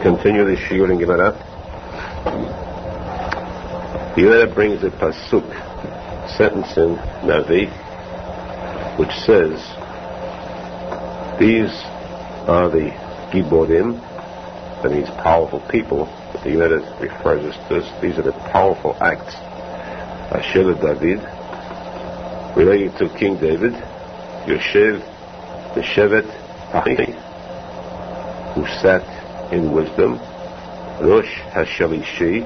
continue the shiur in Gemara. The Gemara brings a pasuk, sentence in Navi, which says, these are the giborim, that means powerful people, but the Gemara refers us to this. These are the powerful acts, Asher David, relating to King David, Yoshev, the Shevet, who sat in wisdom, Rosh Hashalishi,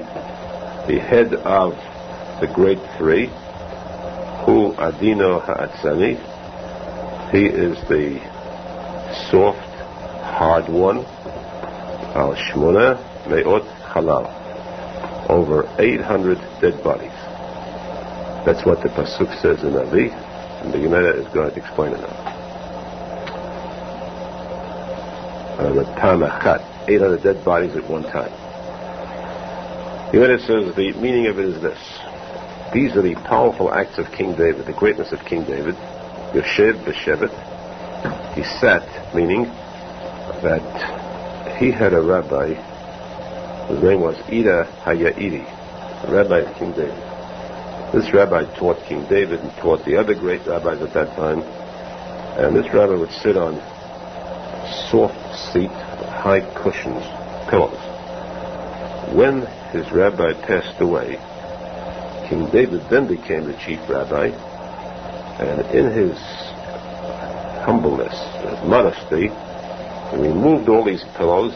the head of the great three, Hu Adino Ha'atzani, he is the soft, hard one, Al Shmona Me'ot Halal, over 800 dead bodies. That's what the pasuk says in Navi, and the Gemara is going to explain it now. 800 dead bodies at one time. The Gemara says the meaning of it is this: these are the powerful acts of King David, the greatness of King David. Yoshev b'Shevet, he sat, meaning that he had a rabbi whose name was Ida Haya'idi, the rabbi of King David. This rabbi taught King David and taught the other great rabbis at that time, and this rabbi would sit on soft seat, high cushions, pillows. When his rabbi passed away, King David then became the chief rabbi, and in his humbleness, his modesty, he removed all these pillows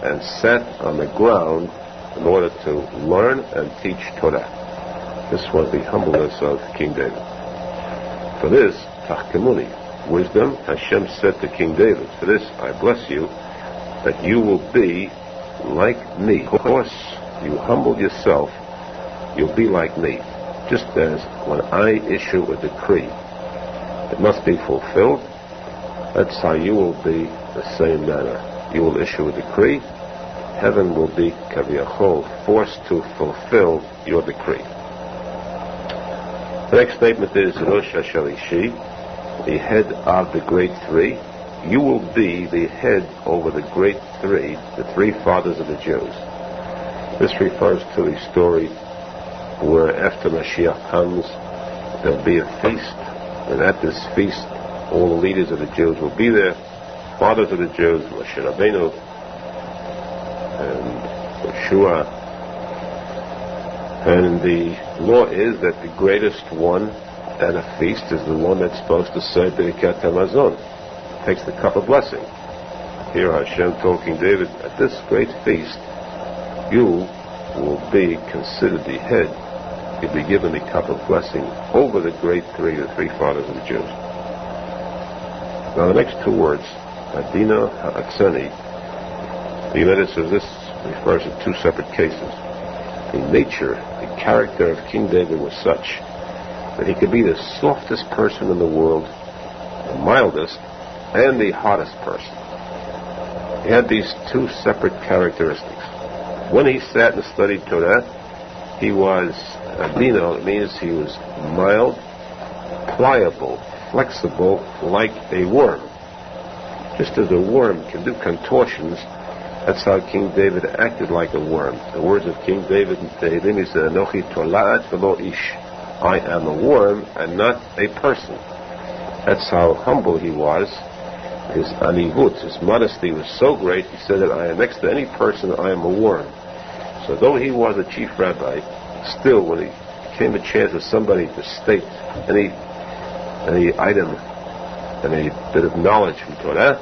and sat on the ground in order to learn and teach Torah. This was the humbleness of King David. For this, Tachkemuni, wisdom, Hashem said to King David, for this I bless you, that you will be like me. Of course, you humble yourself, you'll be like me. Just as when I issue a decree, it must be fulfilled, that's how you will be the same manner. You will issue a decree, heaven will be, kaviyachol, forced to fulfill your decree. The next statement is, Rosh Hashalishi, the head of the great three. You will be the head over the great three, the three fathers of the Jews. This refers to the story where after Mashiach comes, there'll be a feast, and at this feast, all the leaders of the Jews will be there, fathers of the Jews, Moshe Rabbeinu, and Yeshua. And the law is that the greatest one at a feast is the one that's supposed to say Birkat HaMazon, takes the cup of blessing. Here Hashem told King David, at this great feast, you will be considered the head. You'll be given the cup of blessing over the great three, the three fathers of the Jews. Now the next two words, Adina Ha'atzani, the Gemara says this refers to two separate cases. The nature, the character of King David was such that he could be the softest person in the world, the mildest, and the hottest person. He had these two separate characteristics. When he sat and studied Torah, he was Adino, it means he was mild, pliable, flexible, like a worm. Just as a worm can do contortions, that's how King David acted like a worm. The words of King David in Tehillim, he said, Anochi tola'at v'lo ish. I am a worm and not a person. That's how humble he was. His anivut, his modesty was so great, he said that I am next to any person, I am a worm. So though he was a chief rabbi, still when he came a chance for somebody to state any item, any bit of knowledge from Torah,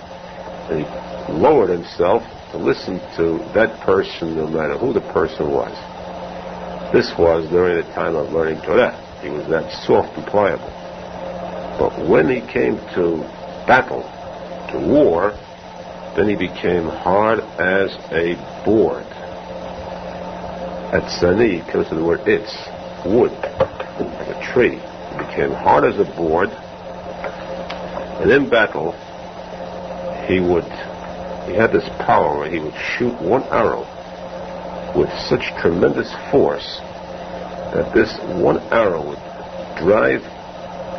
and he lowered himself to listen to that person no matter who the person was. This was during the time of learning Torah. He was that soft and pliable. But when he came to battle, to war, then he became hard as a board. At Sani comes to the word it's, wood, like a tree. He became hard as a board, and in battle, he had this power where he would shoot one arrow with such tremendous force that this one arrow would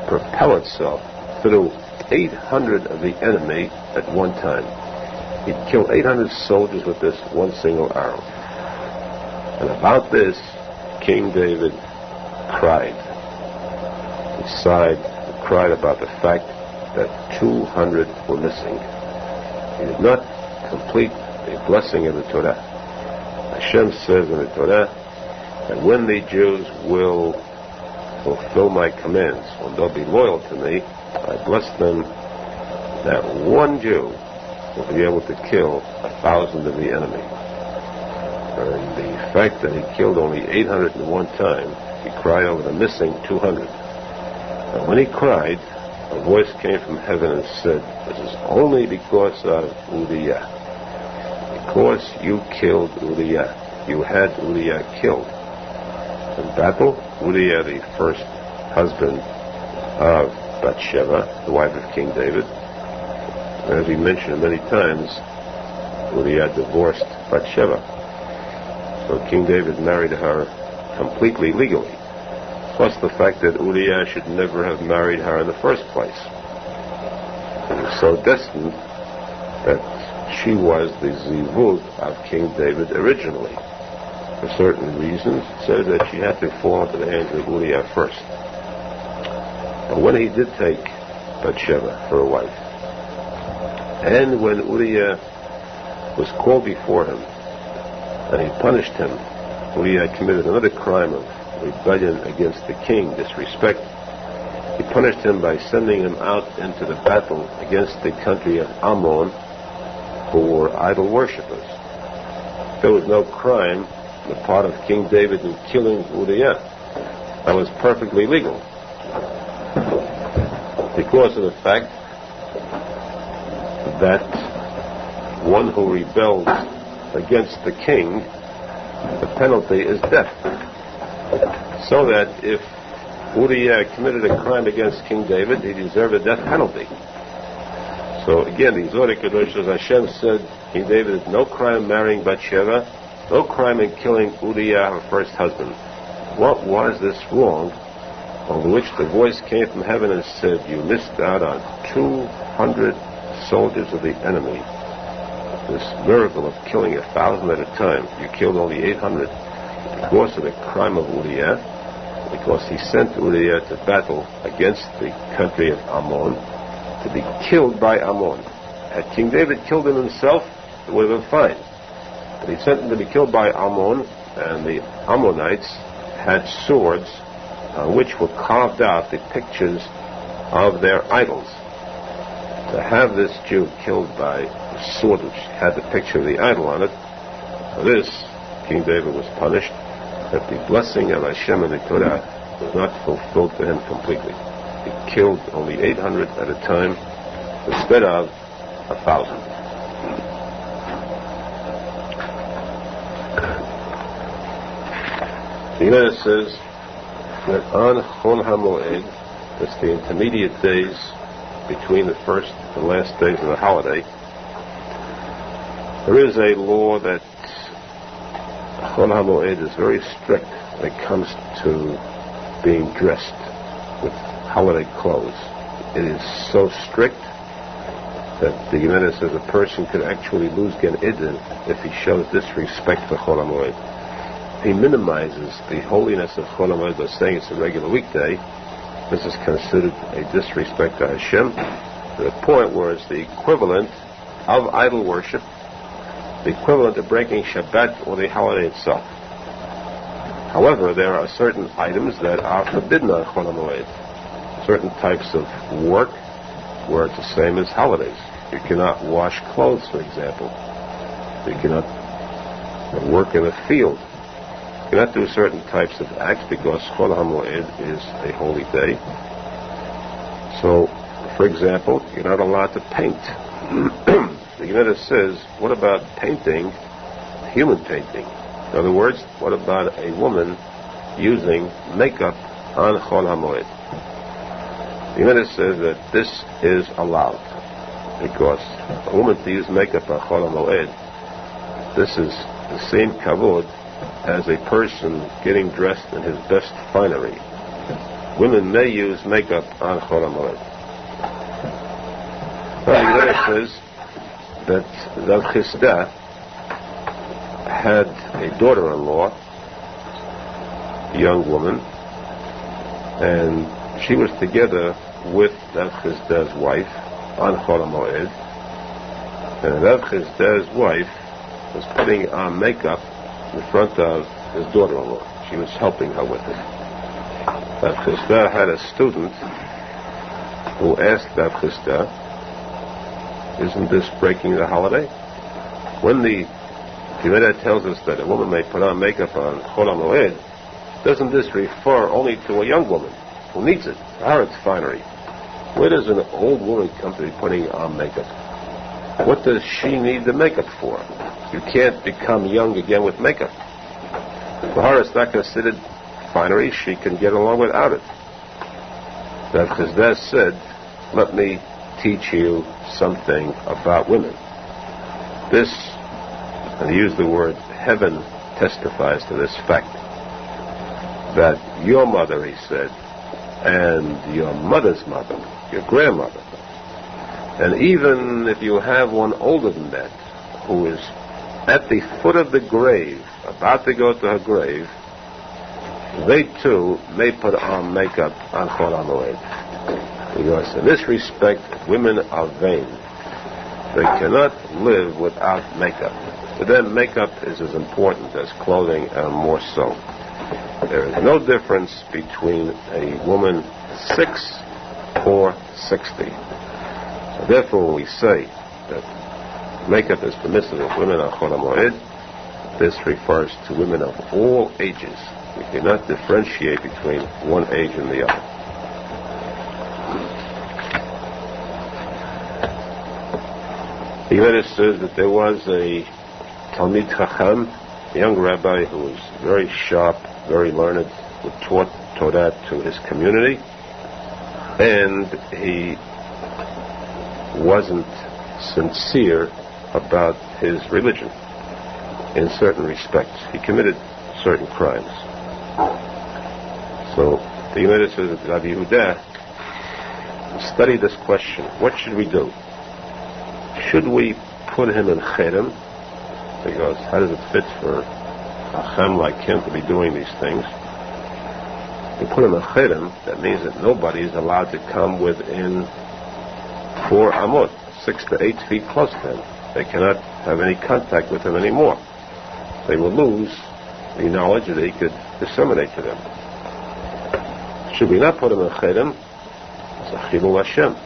propel itself through 800 of the enemy at one time. He'd kill 800 soldiers with this one single arrow. And about this, King David cried. He sighed and cried about the fact that 200 were missing. He did not complete the blessing of the Torah. Hashem says in the Torah that when the Jews will fulfill my commands, when they'll be loyal to me, I bless them that one Jew will be able to kill 1,000 of the enemy. And the fact that he killed only 800 in one time, he cried over the missing 200. And when he cried, a voice came from heaven and said, this is only because of Uriah. Because you killed Uriah. You had Uriah killed. In battle, Uriah, the first husband of Bathsheba, the wife of King David, as we mentioned many times, Uriah divorced Bathsheba. So King David married her completely legally. Plus the fact that Uriah should never have married her in the first place. It was so destined that she was the zivug of King David originally. For certain reasons, it says that she had to fall into the hands of Uriah first. But when he did take Bathsheba for a wife, and when Uriah was called before him, and he punished him, Uriah committed another crime of rebellion against the king, disrespect. He punished him by sending him out into the battle against the country of Ammon, who were idol worshippers. There was no crime on the part of King David in killing Uriah. That was perfectly legal. Because of the fact that one who rebels against the king, the penalty is death. So that if Uriah committed a crime against King David, he deserved a death penalty. So again, the Zohar Kadosh says, Hashem said, King David had no crime marrying Bathsheba, no crime in killing Uriah, her first husband. What was this wrong? On which the voice came from heaven and said, you missed out on 200 soldiers of the enemy. This miracle of killing 1,000 at a time. You killed only 800 because of the crime of Uriah, because he sent Uriah to battle against the country of Ammon to be killed by Ammon. Had King David killed him himself, it would have been fine. But he sent him to be killed by Ammon, and the Ammonites had swords on which were carved out the pictures of their idols. To have this Jew killed by a sword which had the picture of the idol on it, for this, King David was punished, that the blessing of Hashem in the Torah was not fulfilled to him completely. He killed only 800 at a time instead of 1,000. The Gemara says that on Chol HaMoed, that's the intermediate days between the first and last days of the holiday, there is a law that Chol HaMoed is very strict when it comes to being dressed with holiday clothes. It is so strict that the Gemara says a person could actually lose Gan Eden if he shows disrespect for Chol HaMoed. He minimizes the holiness of Chol HaMoed by saying it's a regular weekday. This is considered a disrespect to Hashem to the point where it's the equivalent of idol worship, the equivalent of breaking Shabbat or the holiday itself. However, there are certain items that are forbidden on Chol HaMoed. Certain types of work where it's the same as holidays. You cannot wash clothes, for example. You cannot work in a field. You cannot do certain types of acts because Chol HaMoed is a holy day. So, for example, you're not allowed to paint. The Gemara says, what about painting, human painting? In other words, what about a woman using makeup on Chol HaMoed? The Gemara says that this is allowed because a woman to use makeup on Chol HaMoed, this is the same kavod as a person getting dressed in his best finery. Women may use makeup on Chol HaMoed. The Gemara says that Rav Chisda had a daughter-in-law, a young woman, and she was together with Rav Chisda's wife on Chol Moed, and Rav Chisda's wife was putting on makeup in front of his daughter-in-law. She was helping her with it. Rav Chisda had a student who asked Rav Chisda, "Isn't this breaking the holiday?" When the Gemara tells us that a woman may put on makeup on Chol Moed, doesn't this refer only to a young woman who needs it, for its finery? Where does an old woman come to be putting on makeup? What does she need the makeup for? You can't become young again with makeup. For her, it's not considered finery. She can get along without it. Rav Chisda said, "Let me teach you something about women." This, and he used the word heaven, testifies to this fact. That your mother, he said, and your mother's mother, your grandmother, and even if you have one older than that, who is at the foot of the grave, about to go to her grave, they too may put on makeup on Chol Moed. Because in this respect, women are vain. They cannot live without makeup. For them, makeup is as important as clothing, and more so. There is no difference between a woman 6 or 60. So therefore, when we say that makeup is permissible of women on Chol Moed, this refers to women of all ages. We cannot differentiate between one age and the other. The Gemara says that there was a Talmid Chacham, a young rabbi who was very sharp, very learned, who taught Torah to his community, and he wasn't sincere about his religion in certain respects. He committed certain crimes. So the Gemara says that Rabbi Yehuda studied this question: what should we do? Should we put him in cherem? Because how does it fit for a chacham like him to be doing these things? You put him in cherem, that means that nobody is allowed to come within 4 amot, 6 to 8 feet close to him. They cannot have any contact with him anymore. They will lose the knowledge that he could disseminate to them. Should we not put him in cherem? It's a chilul Hashem.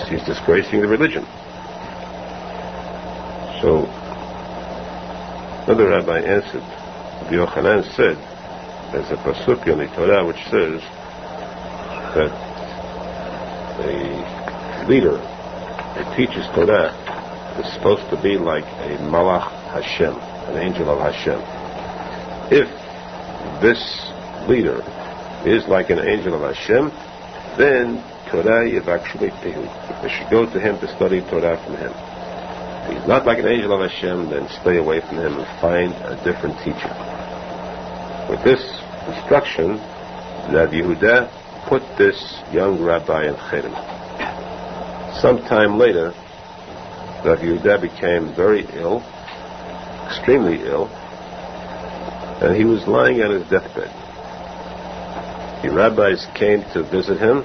He's disgracing the religion. So another rabbi answered. Rabbi Yochanan said, there's a posek in the Torah which says that a leader who teaches Torah is supposed to be like a malach Hashem, an angel of Hashem. If this leader is like an angel of Hashem, then Torah yivakshuli pihu. They should go to him to study Torah from him. If he's not like an angel of Hashem, then stay away from him and find a different teacher. With this instruction, Rabbi Yehuda put this young rabbi in cherem. Sometime later, Rabbi Yehuda became very ill, extremely ill, and he was lying on his deathbed. The rabbis came to visit him,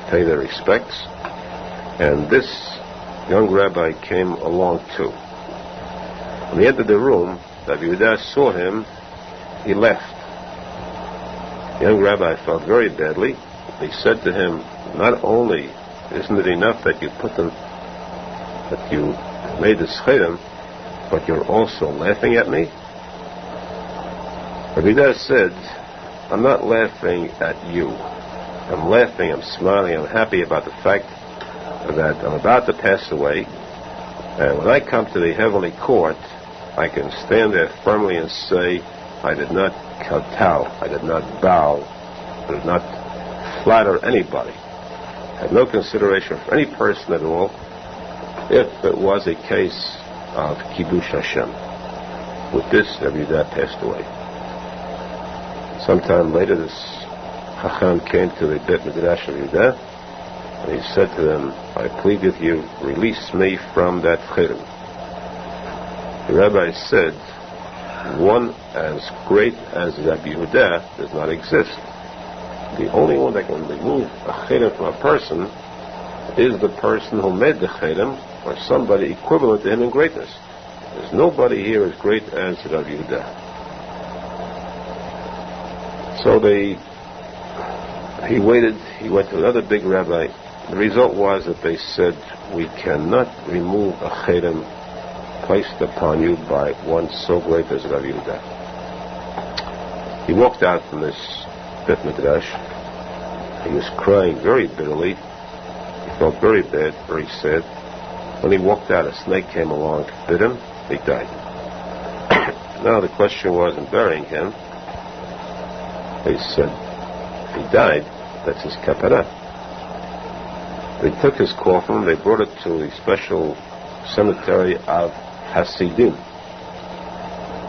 pay their respects, and this young rabbi came along too. When he entered the room, Rabbi Yehuda saw him, he left. The young rabbi felt very badly. He said to him, not only isn't it enough that you put them, that you made this cherem, but you're also laughing at me? Rabbi Yehuda said, I'm not laughing at you. I'm laughing, I'm smiling, I'm happy about the fact that I'm about to pass away, and when I come to the heavenly court, I can stand there firmly and say, I did not kowtow, I did not bow, I did not flatter anybody. I had no consideration for any person at all, if it was a case of kiddush Hashem. With this, Rabbi Yehuda passed away. Sometime later, this Chacham came to the Beit Midrash of Yehuda, And he said to them, I plead with you, release me from that chidam. The rabbi said, one as great as Rabbi Yehuda does not exist. The only one that can remove a chidam from a person is the person who made the chidam, or somebody equivalent to him in greatness. There's nobody here as great as Rabbi Yehuda. So he waited, he went to another big rabbi. The result was that they said, we cannot remove a chedem placed upon you by one so great as Rabbi Yehuda. He walked out from this Bet Midrash. He was crying very bitterly. He felt very bad, very sad. When he walked out, a snake came along, bit him, he died. Now the question was, in burying him, they said, if he died, that's his kapara. They took his coffin, they brought it to the special cemetery of Hasidim.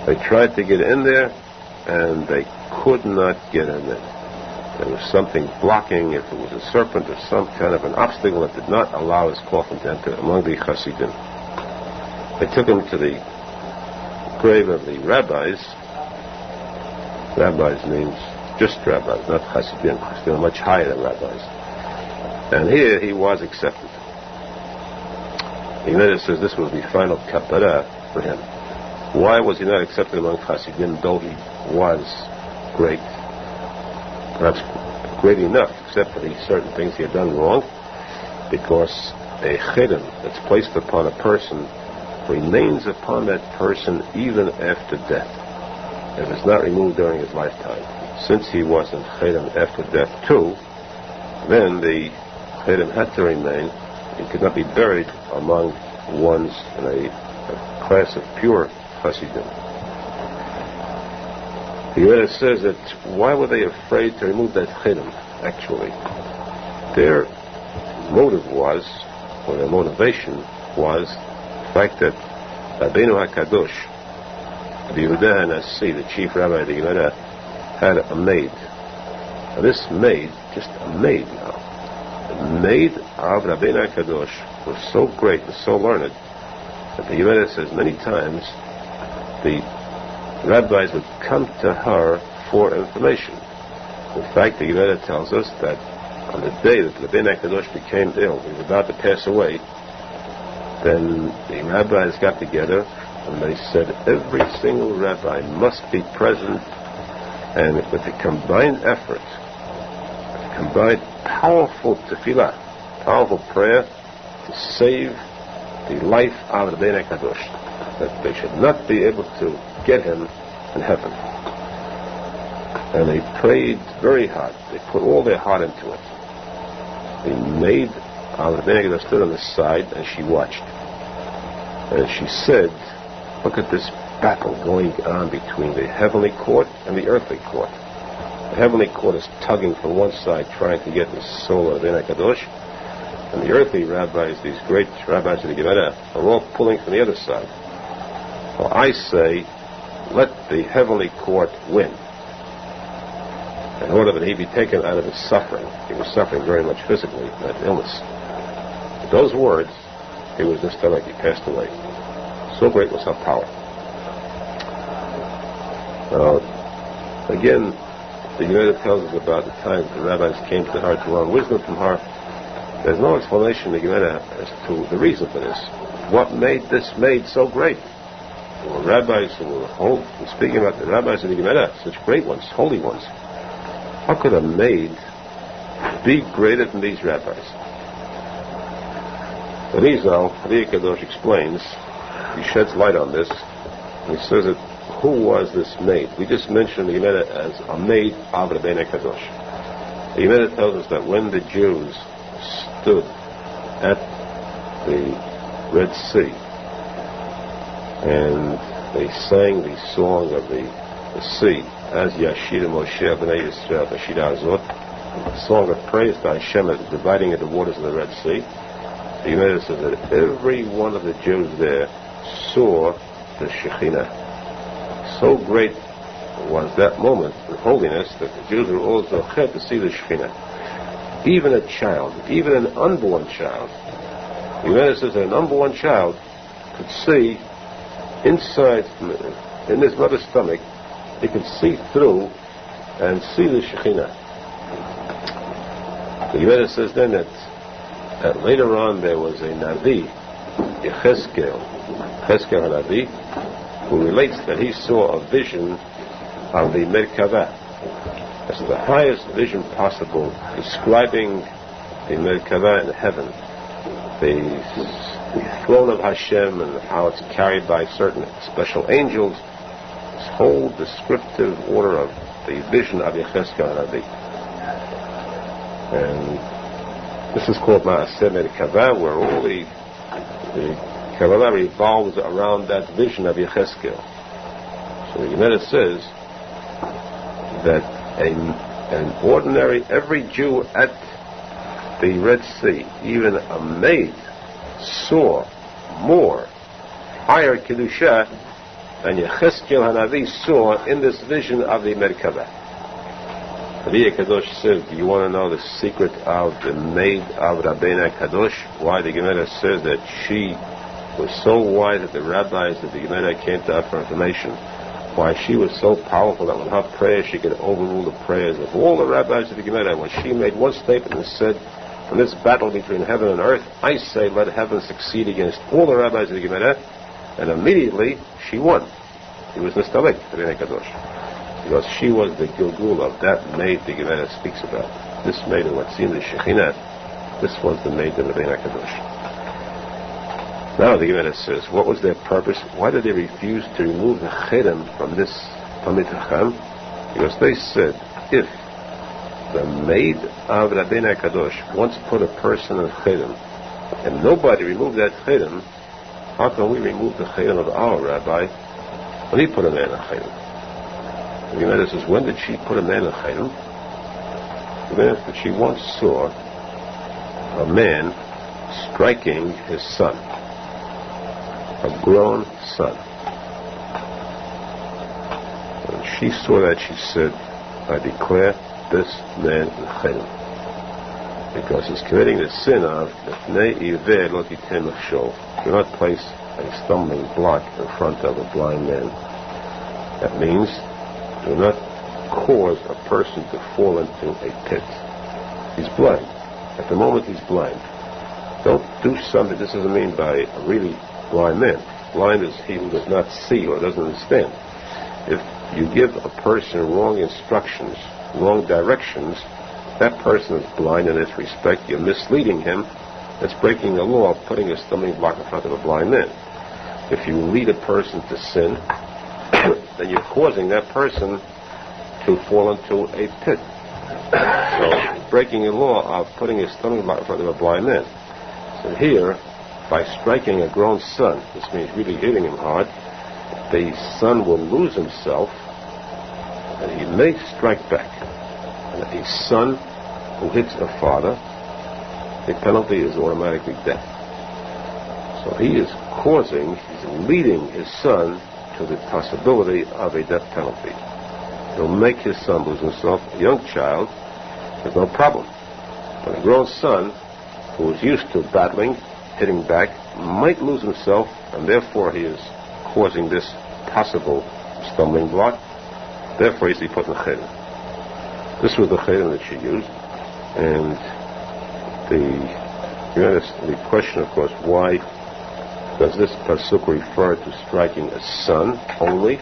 They tried to get in there, and they could not get in there. There was something blocking, if it was a serpent or some kind of an obstacle that did not allow his coffin to enter among the Hasidim. They took him to the grave of the rabbis. Rabbis means just rabbis, not Hasidim. Hasidim are much higher than rabbis. And here he was accepted. The Gemara says this was the final kapara for him. Why was he not accepted among Hasidim, though he was great? Perhaps great enough, except for the certain things he had done wrong, because a chidam that's placed upon a person remains upon that person even after death, if it's not removed during his lifetime. Since he wasn't chidam after death too, then the chidam had to remain. He could not be buried among ones in a class of pure Hasidim. The Gemara says that why were they afraid to remove that chidam? Actually, their motive was, or their motivation was, the fact that Rabbeinu HaKadosh, Rabbi Yehuda HaNasi, the chief rabbi of the Gemara, had a maid. Now this maid, just a maid now, the maid of Rabbeinu HaKadosh was so great and so learned that the Gemara says many times the rabbis would come to her for information. In fact, the Gemara tells us that on the day that Rabbeinu HaKadosh became ill, he was about to pass away, then the rabbis got together and they said every single rabbi must be present, and with a combined effort, a combined powerful tefillah, powerful prayer to save the life of Rabbeinu HaKadosh, that they should not be able to get him in heaven. And they prayed very hard. They put all their heart into it. The maid of Rabbeinu HaKadosh stood on the side and she watched. And she said, look at this battle going on between the heavenly court and the earthly court. The heavenly court is tugging from one side, trying to get the soul of Rabbeinu HaKadosh, and the earthly rabbis, these great rabbis of the Gemara, are all pulling from the other side. Well, I say, let the heavenly court win, in order that he be taken out of his suffering. He was suffering very much physically, that illness. With those words, he was just like he passed away. So great was her power. Again, the Gemara tells us about the time the rabbis came to her to learn wisdom from her. There's no explanation in the Gemara as to the reason for this. What made this maid so great? There were rabbis who were speaking about the rabbis of the Gemara, such great ones, holy ones. How could a maid be greater than these rabbis? Arizal, the Kadosh explains, he sheds light on this, and he says that who was this maid? We just mentioned the Gemara as a maid of Rabbeinu HaKadosh. The Gemara tells us that when the Jews stood at the Red Sea and they sang the song of the sea, as Yashida Moshe B'nai Yisrael Yashida Azot, a song of praise to Hashem as dividing of the waters of the Red Sea. The Gemara says that every one of the Jews there saw the Shekhinah. So great was that moment of holiness that the Jews were all zochet to see the Shekhinah. even a child, even an unborn child. The Gemara says that an unborn child could see inside, in his mother's stomach, he could see through and see the Shekhinah. The Gemara says then that later on there was a Navi, Yechezkel Navi, who relates that he saw a vision of the Merkavah. That's the highest vision possible, describing the Merkavah in heaven, the throne of Hashem and how it's carried by certain special angels. This whole descriptive order of the vision of Yechezkel Navi. And this is called Ma'aseh Merkavah, where all the Kabbalah revolves around that vision of Yechezkel. So the Gemara says that an ordinary, every Jew at the Red Sea, even a maid, saw more higher Kedusha than Yechezkel Hanavi saw in this vision of the Merkavah. Rabbi Kadosh says, do you want to know the secret of the maid of Rabbeinu Kadosh? Why the Gemara says that she was so wise that the rabbis of the Gemara came to her for information. Why she was so powerful that with her prayers she could overrule the prayers of all the rabbis of the Gemara. When she made one statement and said, in this battle between heaven and earth, I say let heaven succeed against all the rabbis of the Gemara, and immediately she won. She was Nistalik, Rabbeinu Kadosh. Because she was the Gilgul of that maid the Gemara speaks about. This maid who had seen the Shekhinah, this was the maid of Rabbeinu Kadosh. Now the Gemara says, what was their purpose? Why did they refuse to remove the Cherem from this Talmid Chacham? Because they said, if the maid of Rabbeinu Kadosh once put a person in Cherem, and nobody removed that Cherem, how can we remove the Cherem of our rabbi when he put a man in Cherem? The Gemara says, when did she put a man in Cherem? The Gemara says that she once saw a man striking his son, a grown son. When she saw that, she said, I declare this man in Cherem, because he's committing the sin of do not place a stumbling block in front of a blind man. That means do not cause a person to fall into a pit. He's blind. At the moment he's blind. Don't do something. This doesn't mean by a really blind man. Blind is he who does not see or doesn't understand. If you give a person wrong instructions, wrong directions, that person is blind in this respect. You're misleading him. That's breaking the law of putting a stumbling block in front of a blind man. If you lead a person to sin, then you're causing that person to fall into a pit. So, breaking the law of putting a stumbling block in front of a blind man. So here, by striking a grown son, this means really hitting him hard, the son will lose himself, and he may strike back. And a son who hits a father, the penalty is automatically death. So he is he's leading his son to the possibility of a death penalty. He'll make his son lose himself. A young child, there's no problem. But a grown son who is used to battling, hitting back, might lose himself, and therefore he is causing this possible stumbling block. Therefore he's to be put in the Cherem. This was the Cherem that she used, and the question, of course, why does this pasuk refer to striking a son only?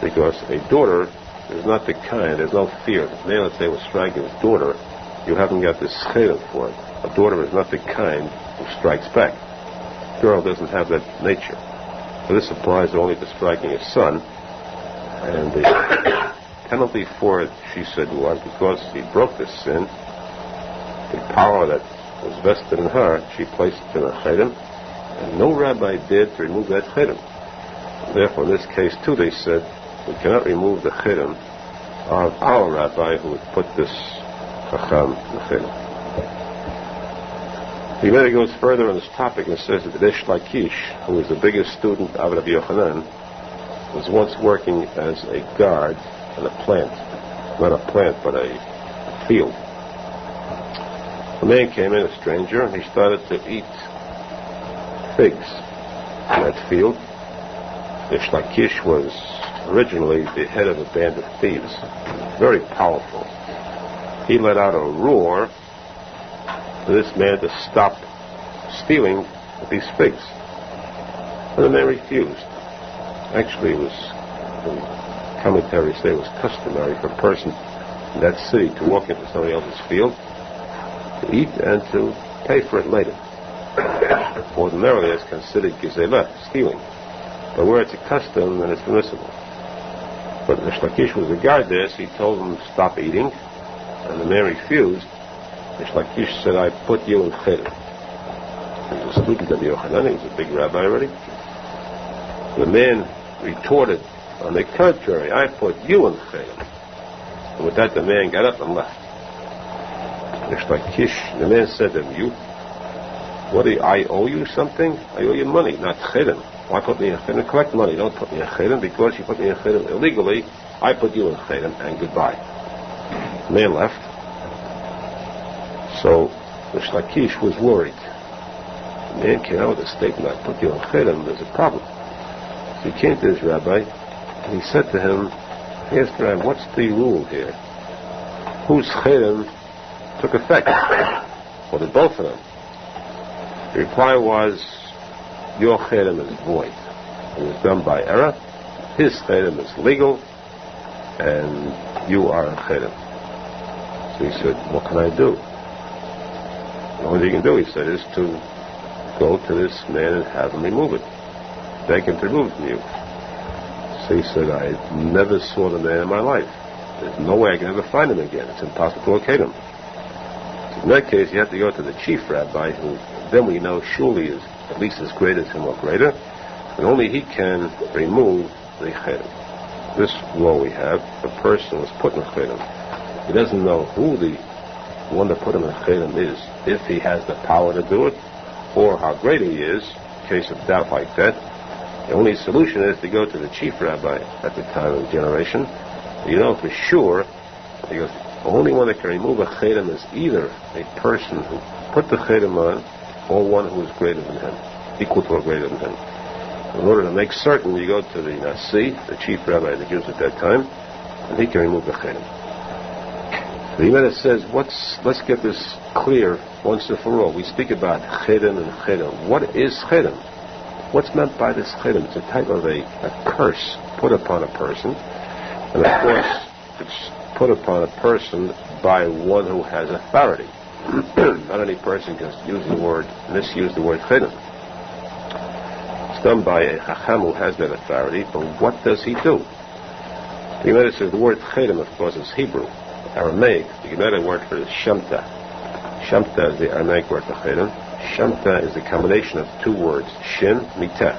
Because a daughter is not the kind, there's no fear. If a man, let's say, was striking his daughter, you haven't got this Cherem for it. A daughter is not the kind who strikes back. A girl doesn't have that nature. So this applies only to striking a son, and the penalty for it, she said, was because he broke this sin, the power that was vested in her, she placed it in a Cherem, and no rabbi dared to remove that Cherem. Therefore, in this case, too, they said, we cannot remove the Cherem of our rabbi who would put this Chacham in the Cherem. He later goes further on this topic and says that Rish Lakish, who was the biggest student of Rabbi Yochanan, was once working as a guard in a plant. Not a plant, but a field. A man came in, a stranger, and he started to eat figs in that field. The Shlakish was originally the head of a band of thieves, very powerful. He let out a roar for this man to stop stealing these figs. And the man refused. Actually, it was, commentaries say it was customary for a person in that city to walk into somebody else's field, to eat, and to pay for it later. Ordinarily, it's considered gizela, stealing. But where it's a custom, then it's permissible. But the Shlakish was a guard there, so he told him to stop eating, and the man refused. The Shlakish said, I put you in chilul. He was a student of Yochanan, he was a big rabbi already. The man retorted, on the contrary, I put you in chilul. And with that, the man got up and left. The man said to him, I owe you something? I owe you money, not chilul. Why put me in chilul? Collect money, don't put me in chilul, because you put me in chilul illegally, I put you in chilul, and goodbye. The man left. So the Shlakish was worried. The man came out with a statement, I put you in chilul, there's a problem. So he came to his rabbi, and he said to him, he asked Rabbi, what's the rule here? Whose chilul took effect? Or did both of them? The reply was, your chilul is void. It was done by error. His chilul is legal, and you are in chilul. So he said, what can I do? The only thing you can do, he said, is to go to this man and have him remove it. Beg him to remove it from you. So he said, I never saw the man in my life. There's no way I can ever find him again. It's impossible to locate him. So in that case, you have to go to the chief rabbi, who then we know surely is at least as great as him or greater, and only he can remove the chilul. This law we have, the person was put in chilul. He doesn't know who the one that put him in chilul is, if he has the power to do it, or how great he is, in case of doubt like that. The only solution is to go to the chief rabbi at the time of the generation. You know for sure, because the only one that can remove a chilul is either a person who put the chilul on, or one who is greater than him, equal to or greater than him. In order to make certain, you go to the Nasi, the chief rabbi of the Jews at that time, and he can remove the chilul. The Gemara says, let's get this clear once and for all. We speak about chilul and chilul. What is chilul? What's meant by this chilul? It's a type of a curse put upon a person, and of course, it's put upon a person by one who has authority. Not any person can misuse the word chilul. It's done by a chacham who has that authority, but what does he do? The Gemara says the word chilul, of course, is Hebrew, Aramaic. The Gemara word for it is shamta. Shamta is the Aramaic word for chilul. Shamta is the combination of two words, shin, mitah,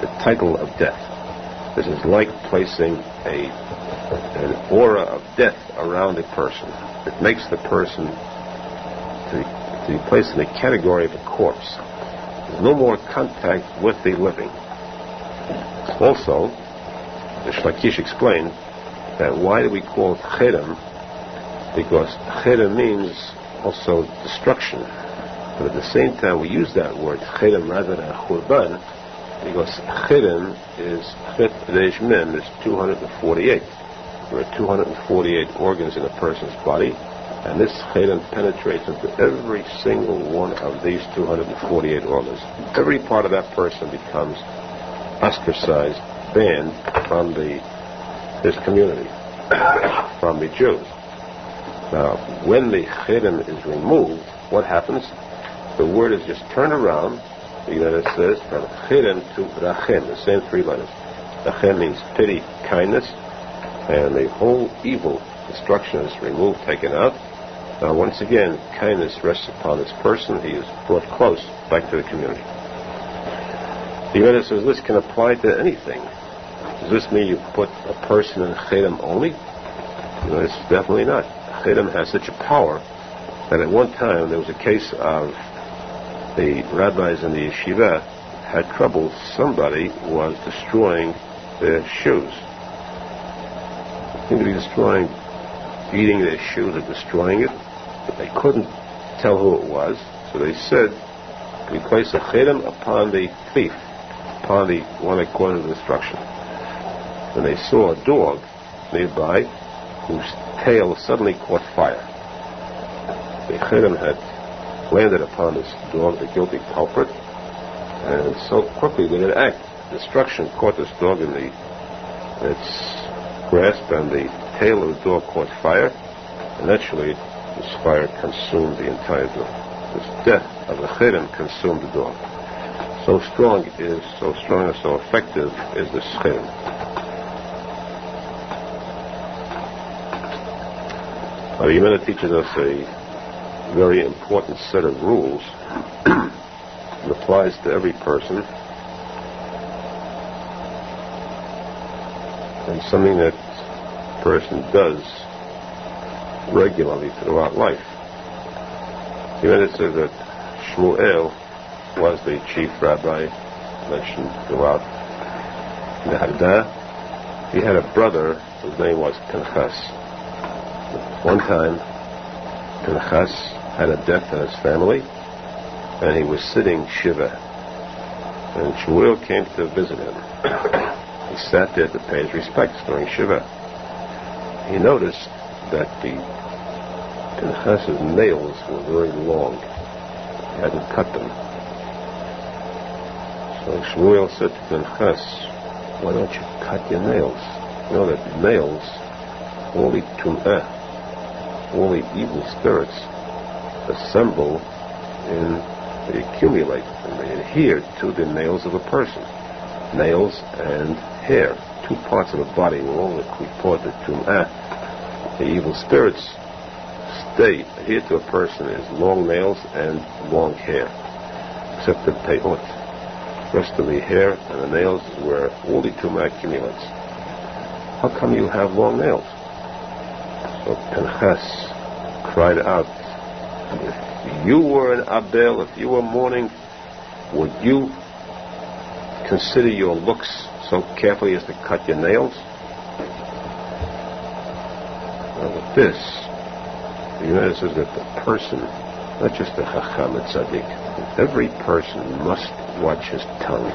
the title of death. This is like placing an aura of death around a person. It makes the person to be placed in a category of a corpse. There's no more contact with the living. Also, the Shlakish explained that why do we call it chilul? Because chilul means also destruction. But at the same time, we use that word chilul rather than churban, because chilul is chet reish mem, is 248. There are 248 organs in a person's body, and this chilul penetrates into every single one of these 248 organs. Every part of that person becomes ostracized, banned from his community, from the Jews. Now, when the chilul is removed, what happens? The word is just turned around. It says from chilul to rachem, the same three letters. Rachem means pity, kindness, and the whole evil, destruction is removed, taken out. Now, once again, kindness rests upon this person. He is brought close back to the community. The Gemara says this can apply to anything. Does this mean you put a person in chilul only? No, it's definitely not. Chilul has such a power that at one time there was a case of the rabbis in the yeshiva had trouble. Somebody was destroying their shoes. They seemed to be eating their shoes or destroying it. But they couldn't tell who it was. So they said, we place a chedem upon the thief, upon the one that caused the destruction. And they saw a dog nearby whose tail suddenly caught fire. The chedem had landed upon this dog, the guilty culprit, and so quickly did it act. Destruction caught this dog in its grasp, and the tail of the dog caught fire, and naturally this fire consumed the entire dog. This death of the chedem consumed the dog. So strong and so effective is this chedem. The Yemena teaches us a very important set of rules. It applies to every person, and something that a person does regularly throughout life. It says that Shmuel was the chief rabbi mentioned throughout the Haggadah. He had a brother whose name was Pinchas. One time, Pinchas had a death in his family, and he was sitting Shiva. And Shmuel came to visit him. He sat there to pay his respects during Shiva. He noticed that Pinchas's nails were very long. He hadn't cut them. So Shmuel said to Pinchas, why don't you cut your nails? You know that nails, all the tum'ah, all the evil spirits assemble and they accumulate and they adhere to the nails of a person. Nails and hair, two parts of the body, all report the tum'ah. The evil spirits adhere to a person is long nails and long hair, except the peyot. The rest of the hair and the nails is where all the tum'ah accumulates. How come you have long nails? So Pinchas cried out, if you were an Abel, if you were mourning, would you consider your looks so carefully as to cut your nails? Now with this, the United says that the person, not just the chacham and tzadik, every person must watch his tongue.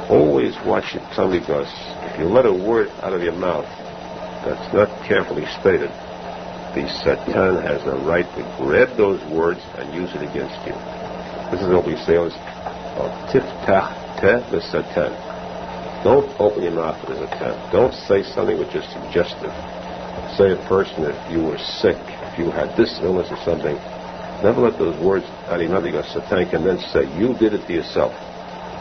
Always watch your tongue, because if you let a word out of your mouth that's not carefully stated, the Satan has a right to grab those words and use it against you. This is what we say is tiftach te the Satan. Don't open your mouth to the Satan. Don't say something which is suggestive. Say a person, if you were sick, if you had this illness or something, never let those words out of your mouth, because Satan can then say, you did it to yourself.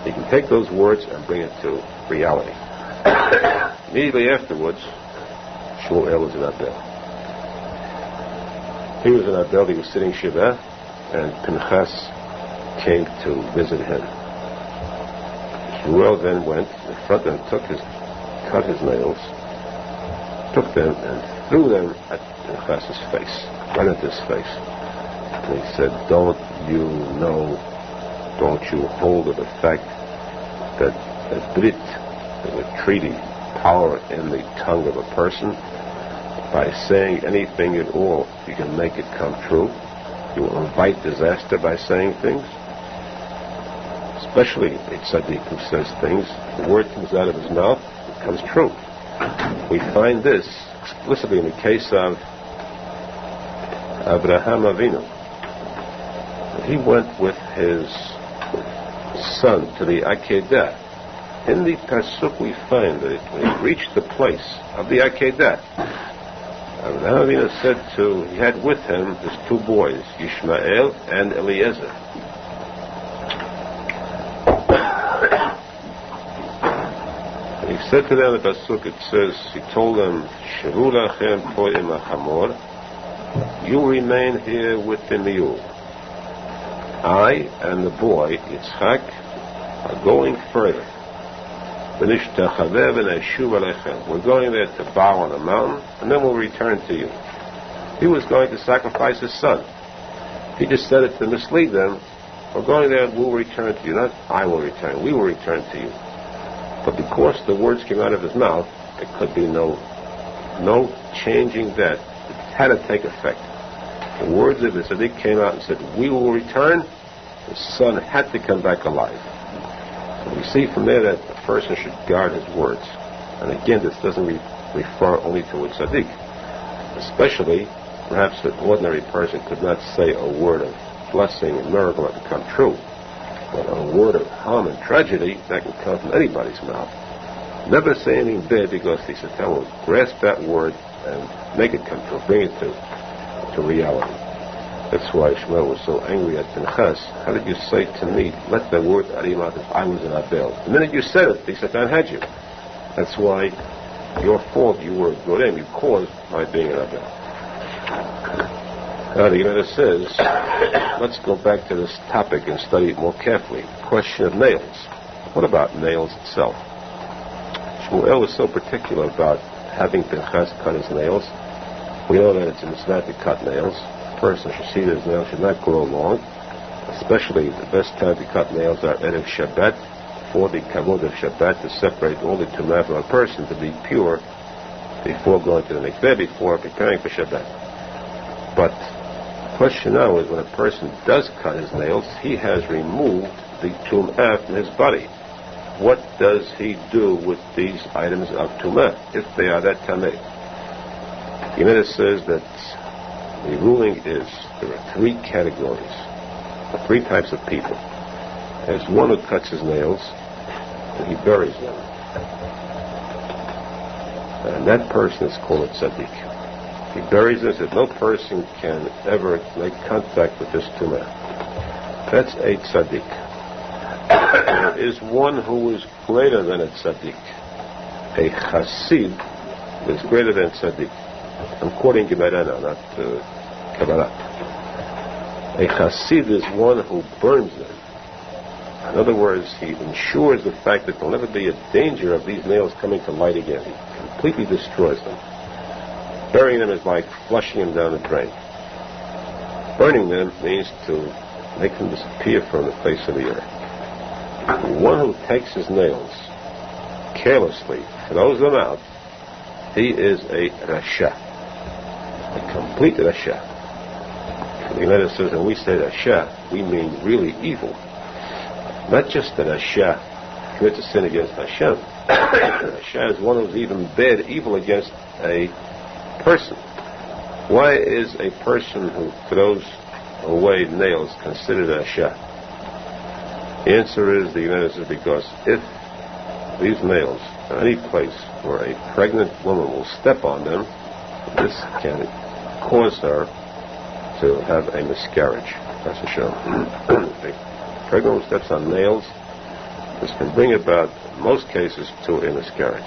You can take those words and bring it to reality. Immediately afterwards, Shmuel was in Abel. He was in Abel, he was sitting Shiva, and Pinchas came to visit him. Shmuel then went in front and cut his nails, took them and threw them at Pinchas's face, right at his face. And he said, don't you hold of the fact that a brit, a treaty, power in the tongue of a person? By saying anything at all, you can make it come true. You will invite disaster by saying things. Especially a tzaddik who says things, the word comes out of his mouth, it comes true. We find this explicitly in the case of Avraham Avinu. He went with his son to the Akedah. In the Pasuk we find that when he reached the place of the Akedah, Avraham Avinu he had with him his two boys, Yishmael and Eliezer. And he said to them, the Pasuk, it says, he told them, Shevu lachem po im hachamor, you remain here with the mule. I and the boy, Yitzchak, are going further. We're going there to bow on the mountain, and then we'll return to you. He was going to sacrifice his son. He just said it to mislead them. We're going there and we'll return to you. Not I will return, we will return to you. But because the words came out of his mouth, there could be no changing that. It had to take effect. The words of the tzaddik came out and said, "We will return," the son had to come back alive. So we see from there that a person should guard his words. And again, this doesn't refer only to a tzaddik. Especially, perhaps an ordinary person could not say a word of blessing and miracle that become true. But a word of harm and tragedy, that can come from anybody's mouth. Never say anything bad, because he said, "I will grasp that word and make it come true, bring it to reality." That's why Shmuel was so angry at Pinchas. "How did you say to me, let the word out of your mouth if I was an Abel?" The minute you said it, the Satan had you. That's why your fault, you were brought in, you caused my being an Abel. Now the Gemara says, let's go back to this topic and study it more carefully. The question of nails. What about nails itself? Shmuel was so particular about having Pinchas cut his nails. We know that it's a mitzvah to cut nails. A person should see that his nails should not grow long. Especially the best time to cut nails are Erev Shabbat, for the kavod of Shabbat, to separate all the tumah from a person, to be pure before going to the mikveh, before preparing for Shabbat. But the question now is, when a person does cut his nails, he has removed the tumah from his body. What does he do with these items of tumah, if they are that tameh? Gemara says that the ruling is there are three categories, or three types of people. There's one who cuts his nails and he buries them, and that person is called a tzadik. He buries them so that no person can ever make contact with this tumah. That's a tzadik. There is one who is greater than a tzadik. A chassid is greater than tzadik. I'm quoting Gemara now, not Kabbalah. A chassid is one who burns them. In other words, he ensures the fact that there will never be a danger of these nails coming to light again. He completely destroys them. Burying them is like flushing them down the drain. Burning them means to make them disappear from the face of the earth. The one who takes his nails carelessly, throws them out, he is a rasha, a complete rasha. The Gemara says, when we say rasha, we mean really evil. Not just that rasha commits a sin against Hashem. Rasha is one who's even bad, evil against a person. Why is a person who throws away nails considered a rasha? The answer is, the Gemara says, because if these nails are any place where a pregnant woman will step on them, this can cause her to have a miscarriage. That's a show. A pregnant woman steps on nails, this can bring about, in most cases, to a miscarriage.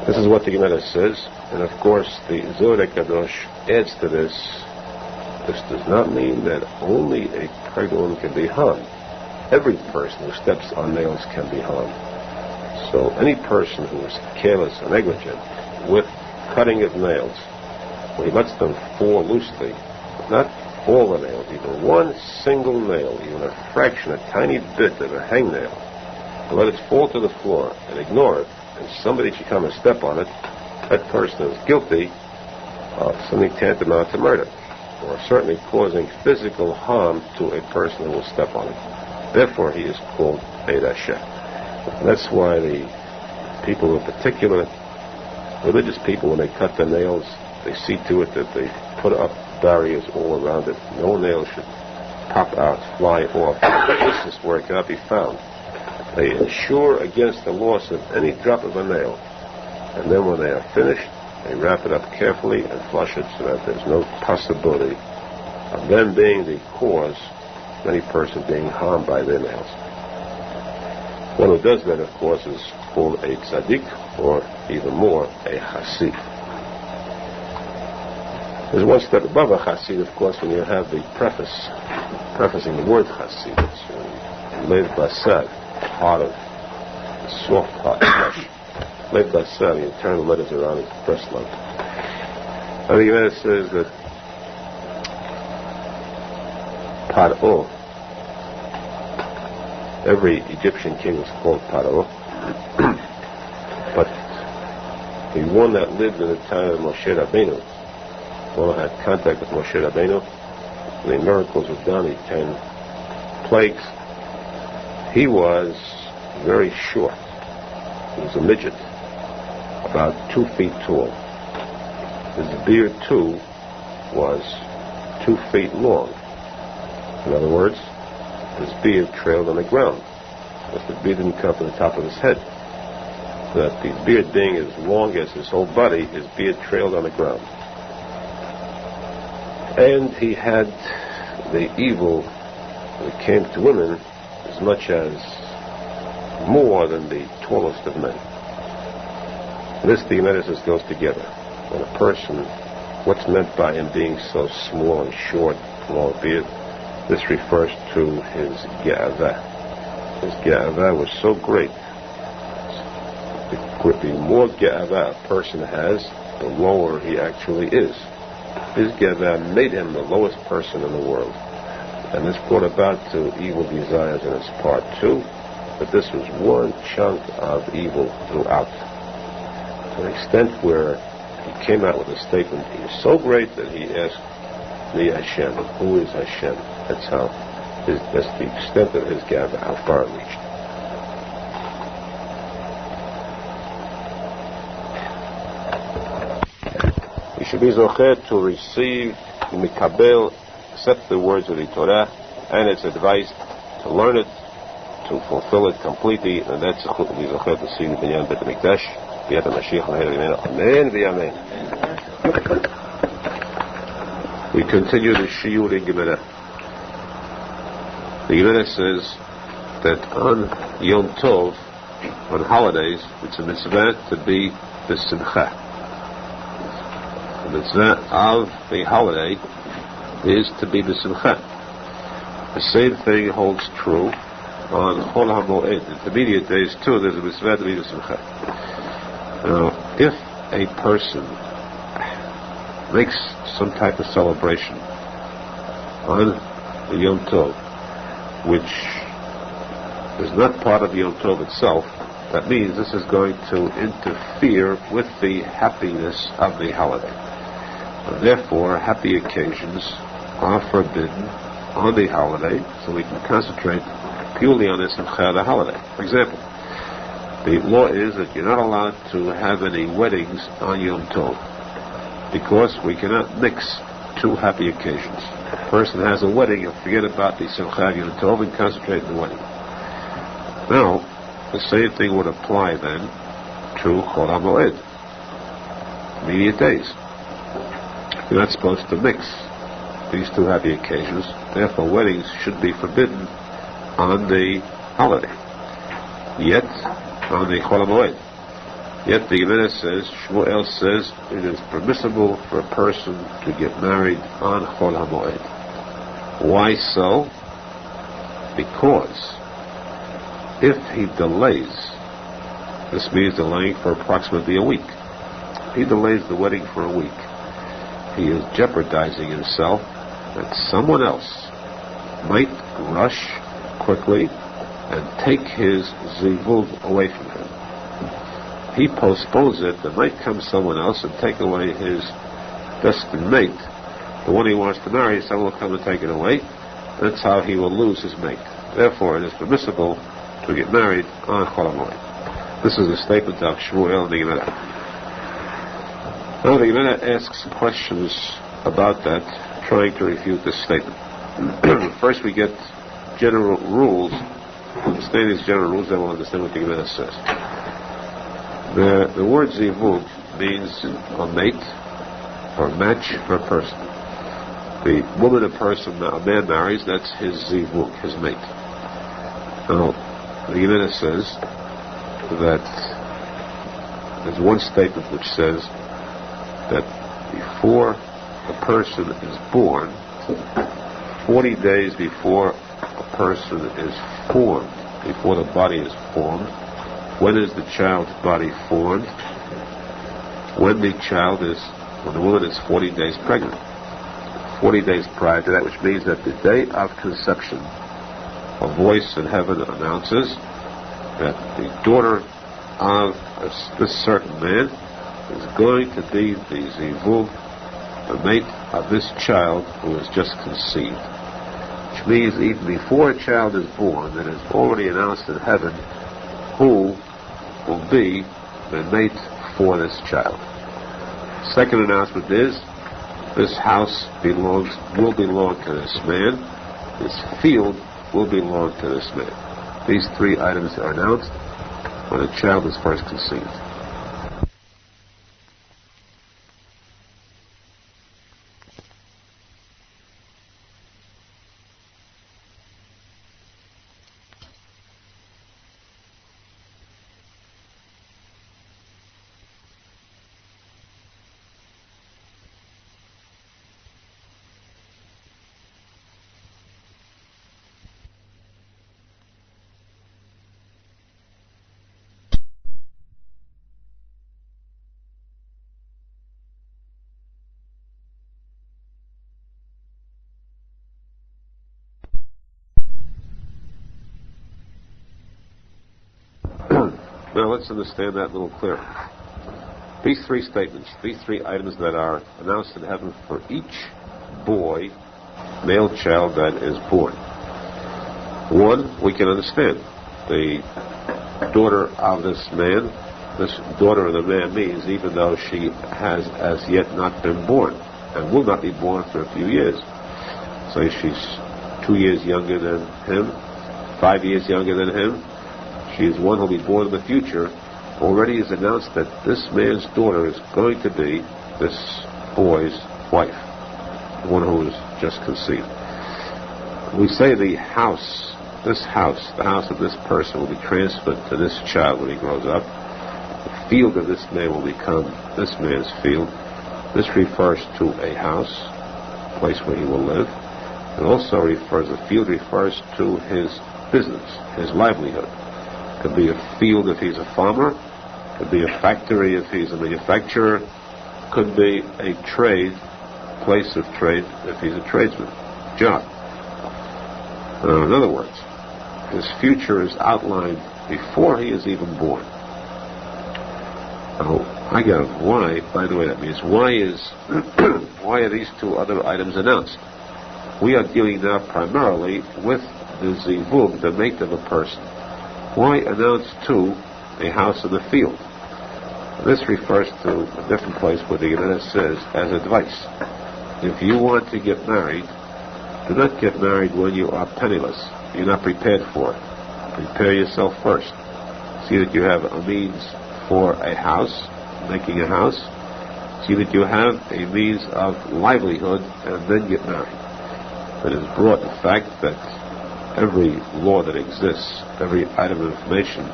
This is what the Gemara says, and of course the Zohar Kadosh adds to this. This does not mean that only a pregnant woman can be harmed. Every person who steps on nails can be harmed. So any person who is careless or negligent with cutting of nails, when he lets them fall loosely, not all the nails, even one single nail, even a fraction, a tiny bit of a hangnail, and let it fall to the floor and ignore it, and somebody should come and step on it, that person is guilty of something tantamount to murder, or certainly causing physical harm to a person who will step on it. Therefore, he is called a rasha. And that's why the people, in particular, religious people, when they cut their nails, they see to it that they put up barriers all around it. No nail should pop out, fly off. This is where it cannot be found. They ensure against the loss of any drop of a nail. And then when they are finished, they wrap it up carefully and flush it so that there's no possibility of them being the cause of any person being harmed by their nails. One who does that, of course, is called a tzadik, or even more, a chassid. There's one step above a chassid, of course, when you have the prefacing the word chassid. It's lev basar, heart of soft heart, flesh. Lev basar, the internal letters around his breastlobe. And the Gemara says that Paro, every Egyptian king was called Paro, but the one that lived in the time of Moshe Rabbeinu, Well, had contact with Moshe Rabbeinu. The miracles were done. He 10 plagues. He was very short. He was a midget, about 2 feet tall. His beard, too, was 2 feet long. In other words, his beard trailed on the ground, because the beard didn't come to the top of his head. That the beard being as long as his whole body, his beard trailed on the ground. And he had the evil that came to women as much as more than the tallest of men. This, the analysis goes together. When a person, what's meant by him being so small and short, long beard, this refers to his ge'avah. His ge'avah was so great. The more ge'avah a person has, the lower he actually is. His ge'avah made him the lowest person in the world. And this brought about to evil desires in its part too, but this was one chunk of evil throughout. To an extent where he came out with a statement, he was so great that he asked me, Hashem, who is Hashem? That's the extent of his ge'avah, how far it reached. We should be zocher to receive, mikabel, accept the words of the Torah and its advice, to learn it, to fulfill it completely, and that's to be zocher to see the binyan bet hamikdash, b'yat HaMashiach l'her. Amen v'amen. We continue the shiur in Gemara. The Gemara says that on Yom Tov, on holidays, it's a mitzvah to be b'simcha. The mitzvah of the holiday is to be b'simcha. The same thing holds true on Chol HaMoed. Intermediate days too, there's a mitzvah to be b'simcha. Now, if a person makes some type of celebration on the Yom Tov, which is not part of the Yom Tov itself, that means this is going to interfere with the happiness of the holiday. And therefore, happy occasions are forbidden on the holiday, so we can concentrate purely on the simcha of the holiday. For example, the law is that you're not allowed to have any weddings on Yom Tov, because we cannot mix two happy occasions. If a person has a wedding, he'll forget about the simcha of Yom Tov and concentrate on the wedding. Now, the same thing would apply then to Chol HaMoed, immediate days. You're not supposed to mix these two happy occasions. Therefore, weddings should be forbidden on the holiday. Yet, on the Chol HaMoed. Yet the Gemara says, Shmuel says, it is permissible for a person to get married on Chol HaMoed. Why so? Because if he delays, this means delaying for approximately a week. If he delays the wedding for a week, he is jeopardizing himself that someone else might rush quickly and take his zivug away from him. He postpones it, there might come someone else and take away his destined mate. The one he wants to marry, someone will come and take it away. That's how he will lose his mate. Therefore, it is permissible to get married on Chol HaMoed. This is a statement of Shmuel and the Gemara. Now the Gemara asks questions about that, trying to refute this statement. First we get general rules. Understand these general rules, then we'll understand what the Gemara says. The word zivug means a mate, or match for a person. The woman a man marries, that's his zivug, his mate. Now, the Gemara says that there's one statement which says that before a person is born, 40 days before a person is formed, before the body is formed, when is the child's body formed? When the woman is 40 days pregnant. 40 days prior to that, which means that the day of conception, a voice in heaven announces that the daughter of this certain man is going to be the zivug the mate of this child who is just conceived. Which means even before a child is born, it is already announced in heaven who will be the mate for this child. Second announcement is, this house will belong to this man. This field will belong to this man. These three items are announced when a child is first conceived. Now let's understand that a little clearer. These three statements, these three items that are announced in heaven for each boy, male child that is born. One, we can understand. The daughter of this man, this daughter of the man means even though she has as yet not been born and will not be born for a few years. So she's 2 years younger than him, 5 years younger than him. She is one who will be born in the future. Already is announced that this man's daughter is going to be this boy's wife, the one who is just conceived. We say the house, the house of this person will be transferred to this child when he grows up. The field of this man will become this man's field. This refers to a house, a place where he will live. It also refers, the field refers to his business, his livelihood. Could be a field if he's a farmer, could be a factory if he's a manufacturer, could be a trade, place of trade if he's a tradesman, job. In other words, his future is outlined before he is even born. I got why, by the way, that means why are these two other items announced? We are dealing now primarily with the zivug, the mate of a person. Why announce to a house in the field? This refers to a different place where the Gemara says, as advice. If you want to get married, do not get married when you are penniless. You're not prepared for it. Prepare yourself first. See that you have a means for a house, making a house. See that you have a means of livelihood, and then get married. But it is brought the fact that every law that exists, every item of information,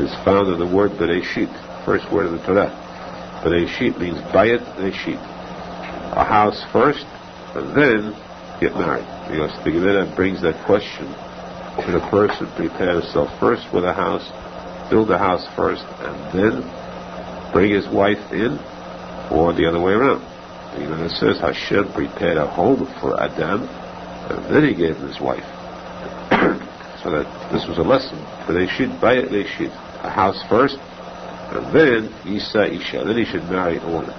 is found in the word Bereshit, first word of the Torah. Bereshit means Bayit Reshit. A house first, and then get married. Because the Gemara brings that question: should a person prepare himself first with a house, build a house first, and then bring his wife in, or the other way around? The Gemara says Hashem prepared a home for Adam, and then he gave him his wife. So that this was a lesson for Reshit, Bayit Reshit, a house first, and then Yisa Isha, then he should marry a woman.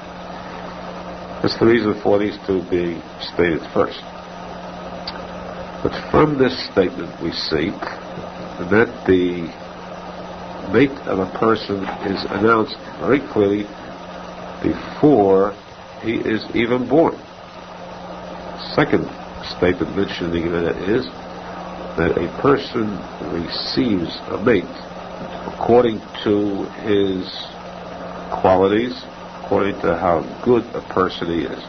That's the reason for these two being stated first. But from this statement we see that the mate of a person is announced very clearly before he is even born. Second statement mentioned in the Gemara is that a person receives a mate according to his qualities, according to how good a person he is.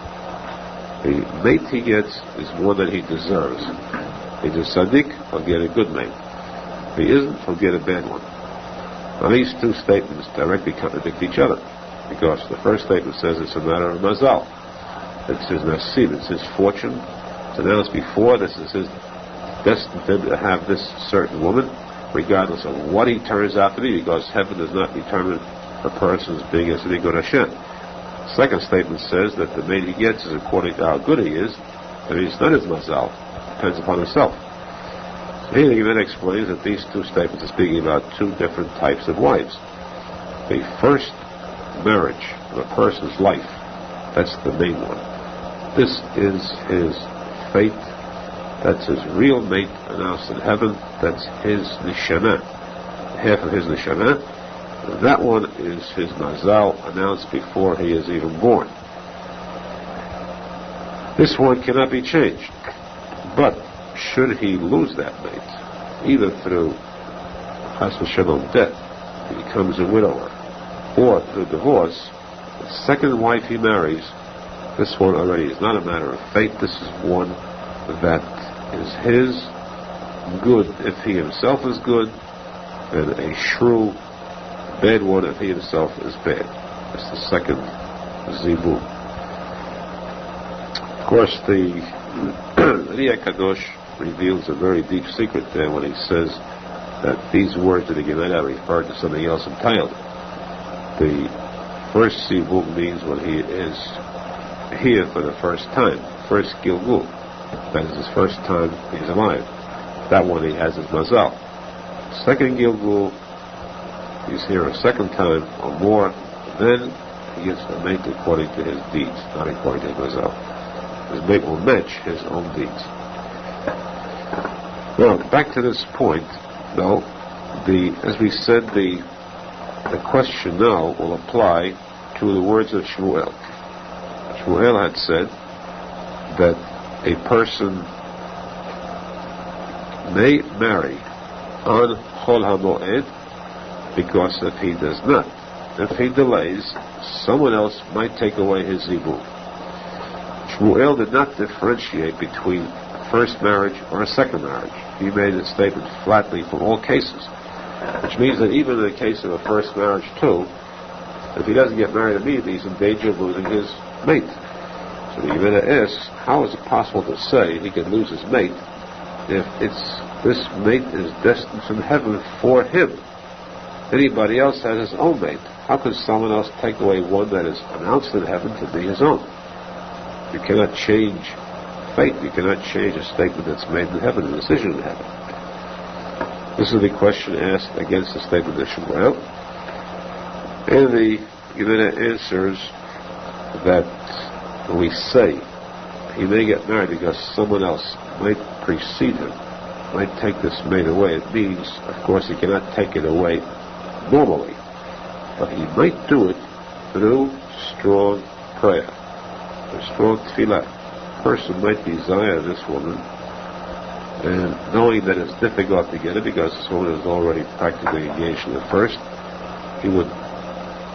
The mate he gets is one that he deserves. If he's a tzadik, he'll get a good mate. If he isn't, he'll get a bad one. Now these two statements directly contradict each other, because the first statement says it's a matter of mazal. It's his nasib, it's his fortune. It's announced before, this is his destined to have this certain woman, regardless of what he turns out to be, because heaven does not determine a person's being a tzaddik or Hashem. Second statement says that the mate he gets is according to how good he is, and he's not his mazal. Depends upon himself. So here the Gemara explains that these two statements are speaking about two different types of wives. The first marriage of a person's life, that's the main one. This is his fate. That's his real mate announced in heaven. That's his nishana, half of his nishana. That one is his mazal announced before he is even born. This one cannot be changed. But should he lose that mate, either through chas v'shalom death, he becomes a widower, or through divorce, the second wife he marries, this one already is not a matter of fate. This is one that is his good if he himself is good, and a shrew bad one if he himself is bad. That's the second zibur. Of course, the Riyah Kadosh reveals a very deep secret there when he says that these words of the Gemara refer to something else entirely. The first zibur means when he is here for the first time, first gilgul. That is his first time he's alive. That one he has his mazal. Second gilgul, he's here a second time or more, then he gets a mate according to his deeds, not according to his mazal. His mate will match his own deeds. Well, back to this point, though, as we said, the question now will apply to the words of Shmuel. Shmuel had said that a person may marry on Chol HaMoed, because if he does not, if he delays, someone else might take away his zibur. Shmuel did not differentiate between first marriage or a second marriage. He made a statement flatly for all cases, which means that even in the case of a first marriage too, if he doesn't get married immediately, he's in danger of losing his mate. So the Gemara asks, how is it possible to say he can lose his mate if this mate is destined from heaven for him? Anybody else has his own mate. How could someone else take away one that is announced in heaven to be his own? You cannot change fate. You cannot change a statement that's made in heaven, a decision in heaven. This is the question asked against the statement of Shmuel. And the Gemara answers that when we say he may get married because someone else might precede him, might take this mate away, it means, of course, he cannot take it away normally, but he might do it through strong prayer, through strong tefillah. A person might desire this woman, and knowing that it's difficult to get it because this woman is already practically engaged in the first, he would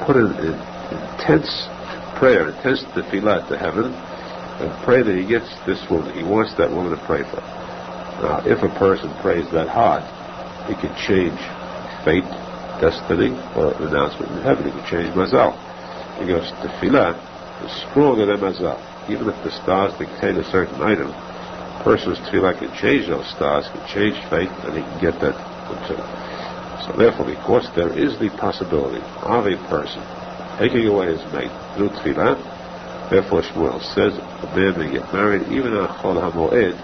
put an intense prayer, intense tefillah to heaven, and pray that he gets this woman. He wants that woman to pray for. Now, if a person prays that hard, he can change fate, destiny, or an announcement in heaven. He can change mazal. Because tefillah is stronger than mazal. Even if the stars dictate a certain item, a person's tefillah can change those stars, can change fate, and he can get that too. So therefore, because there is the possibility of a person taking away his mate through tefillah, therefore Shmuel says a man may get married even on Chol HaMoed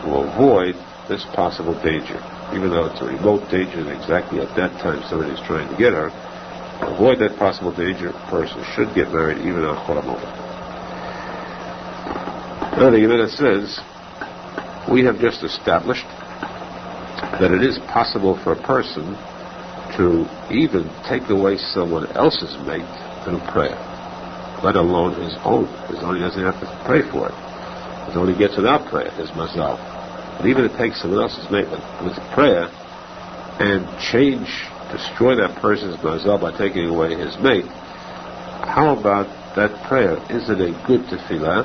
to avoid this possible danger. Even though it's a remote danger and exactly at that time somebody is trying to get her, to avoid that possible danger, a person should get married even on Chol HaMoed. Now the Gemara says, we have just established that it is possible for a person to even take away someone else's mate through prayer, let alone his own. His own, he doesn't have to pray for it. His own he gets without prayer, his mazal. But even to take someone else's mate with prayer and destroy that person's mazal by taking away his mate, how about that prayer? Is it a good tefillah?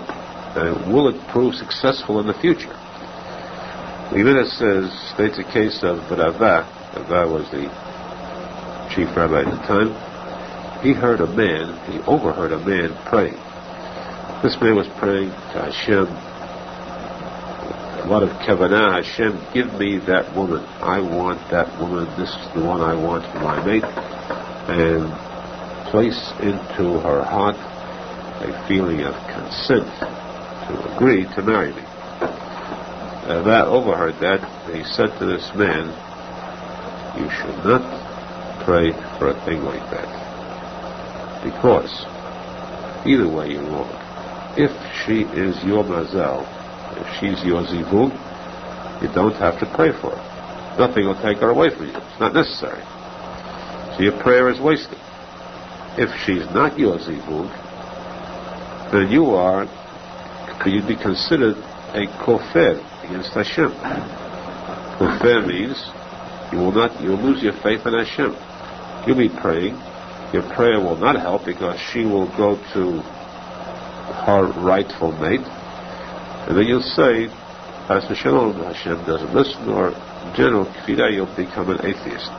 And will it prove successful in the future? The Gemara states a case of Rava. Rava was the chief rabbi at the time. He overheard a man praying. This man was praying to Hashem, a lot of kavanah. Hashem, give me that woman. I want that woman. This is the one I want for my mate. And place into her heart a feeling of consent to agree to marry me. That overheard that, and he said to this man, you should not pray for a thing like that, because either way you're wrong. if she is your mazel, if she's your zivug, you don't have to pray for her. Nothing will take her away from you. It's not necessary. So your prayer is wasted. If she's not your zivug, then you'd be considered a kofer against Hashem. Kofer means you'll lose your faith in Hashem. You'll be praying. Your prayer will not help because she will go to her rightful mate. And then you'll say, Hashem doesn't listen, or in general, you'll become an atheist.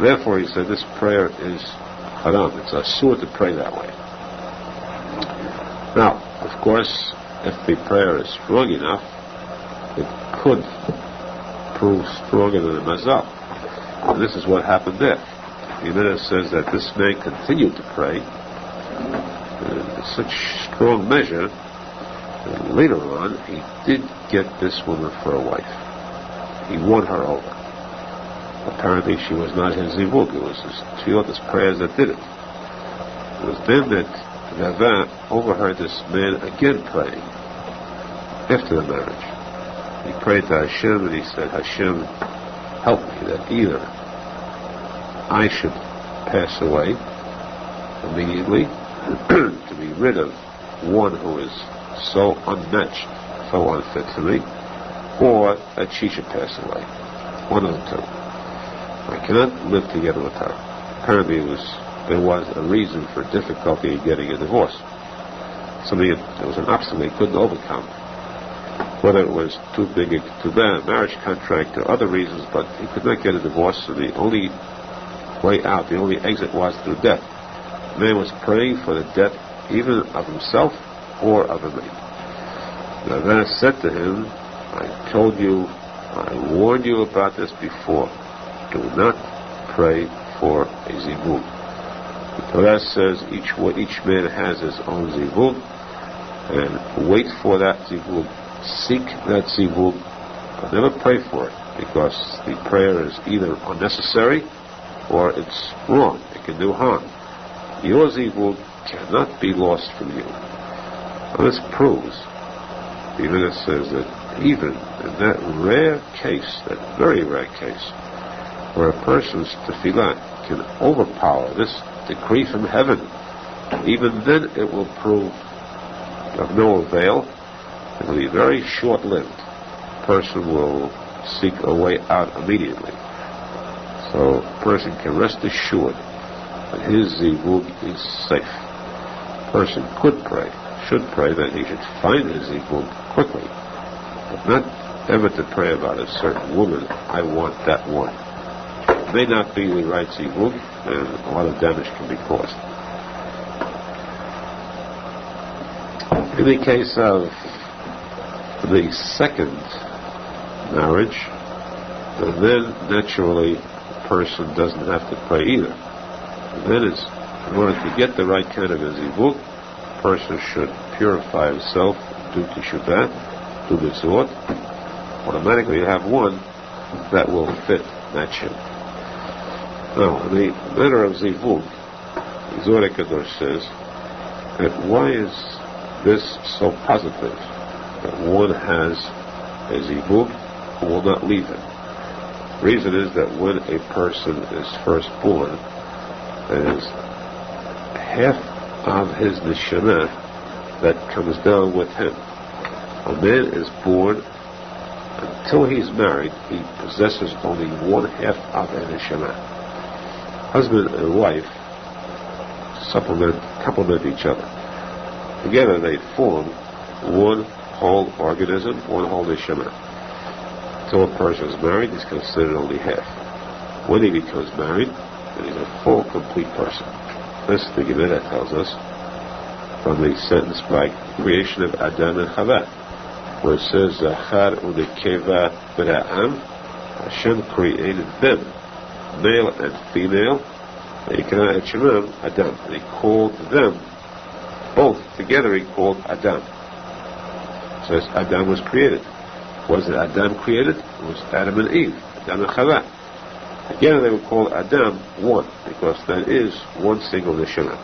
Therefore, he said, this prayer is haram. It's asur to pray that way. Now, of course, if the prayer is strong enough, it could prove stronger than the mazal. And this is what happened there. The Gemara says that this man continued to pray in such strong measure that later on he did get this woman for a wife. He won her over. Apparently she was not his zivug. It was his tefillot, his prayers that did it. It was then that Rava overheard this man again praying after the marriage. He prayed to Hashem and he said, Hashem, help me that either I should pass away immediately to be rid of one who is so unmatched, so unfit for me, or that she should pass away. One of the two. I cannot live together with her. Apparently there was a reason for difficulty in getting a divorce. There was an obstacle he couldn't overcome. Whether it was too bad a marriage contract or other reasons, but he could not get a divorce, and the only way out, the only exit was through death. The man was praying for the death even of himself or of a mate. The man said to him, I warned you about this before. Do not pray for a zivug. The Torah says each man has his own zivug, and wait for that zivug. Seek that zivug, but never pray for it, because the prayer is either unnecessary or it's wrong. It can do harm. Your zivug cannot be lost from you. Now this proves, the Gemara says that even in that rare case, that very rare case, where a person's tefillah can overpower this decree from heaven, even then it will prove of no avail. It will be very short-lived. A person will seek a way out immediately. So a person can rest assured that his zivug is safe. A person should pray that he should find his zivug quickly, but not ever to pray about a certain woman. I want that one. It may not be the right zivug, and a lot of damage can be caused. In the case of the second marriage, then naturally a person doesn't have to pray either. Then in order to get the right kind of a zivug, a person should purify himself, do Teshuva, do Mitzvot. Automatically you have one that will match him. Now, in the matter of zivug, Zohar Kadosh says that why is this so positive, that one has a zivug who will not leave him? The reason is that when a person is first born, there's half of his neshama that comes down with him. A man is born, until he's married, he possesses only one half of a neshama. Husband and wife complement each other. Together they form one whole organism, one whole neshama. Until a person is married, he's considered only half. When he becomes married, then he's a full, complete person. This the Gemara tells us from the sentence by creation of Adam and Chava, where it says, Zachar u'nekeva b'ra'am, Hashem created them, male and female, and Adam. And he called them, both together he called Adam. So Adam was created. Was it Adam created? It was Adam and Eve, Adam and Chava. Together they were called Adam one, because that is one single neshama.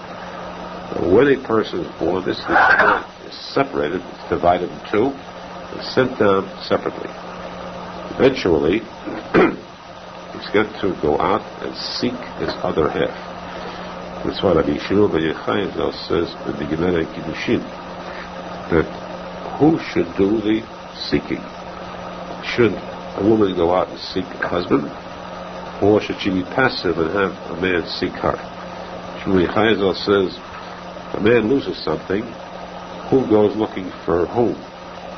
When a person is born, this is separated, it's divided in two, and sent down separately. Eventually, he's got to go out and seek his other half. That's why Rabbi Nachman says in the Gemara in Kiddushin that who should do the seeking? Should a woman go out and seek a husband, or should she be passive and have a man seek her? Rabbi Nachman says a man loses something, who goes looking for whom?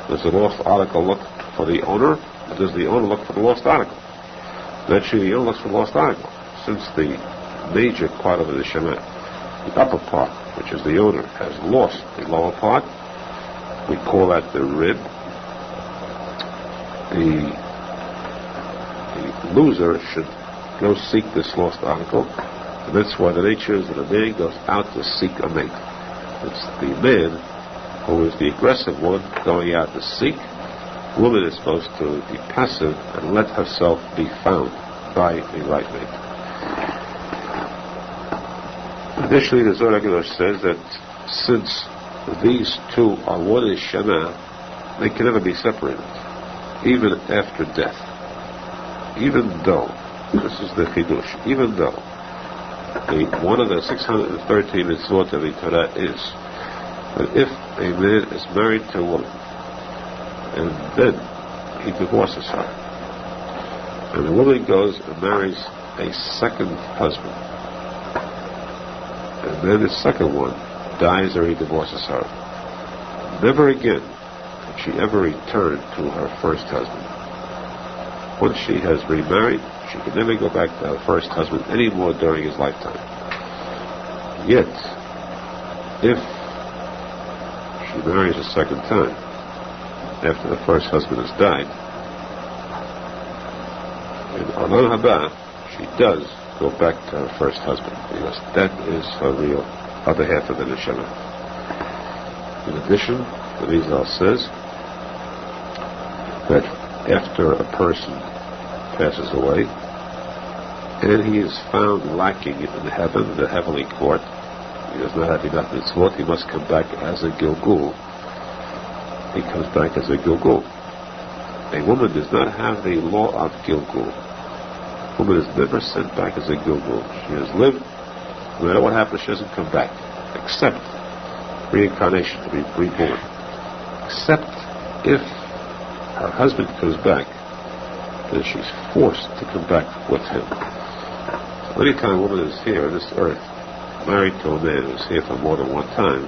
Does the lost article look for the owner, or does the owner look for the lost article? Naturally, the owner looks for the lost article, since the major part of the neshama, the upper part, which is the owner, has lost the lower part. We call that the rib. The loser should go seek this lost article, and that's why the nature is that a man goes out to seek a mate. It's the man who is the aggressive one going out to seek. The woman is supposed to be passive and let herself be found by the right mate. Additionally, the Zohar says that since these two are one neshama, they can never be separated, even after death. Even though, this is the chidush, even though one of the 613 mitzvot of the Torah is that if a man is married to a woman and then he divorces her, and the woman goes and marries a second husband, and then the second one dies or he divorces her, never again can she ever return to her first husband. Once she has remarried, she can never go back to her first husband anymore during his lifetime. Yet, if she marries a second time after the first husband has died, in Olam Haba, she does go back to her first husband, because that is her real other half of the neshama. In addition, the Arizal says that after a person passes away and he is found lacking in heaven, the heavenly court, he does not have enough mitzvot, he must come back as a Gilgul. He comes back as a Gilgul. A woman does not have the law of Gilgul. A woman is never sent back as a Gilgul. She has lived, no matter what happens, she doesn't come back, except reincarnation, to be reborn. Except if her husband comes back, then she's forced to come back with him. So anytime a woman is here on this earth, married to a man who's here for more than one time,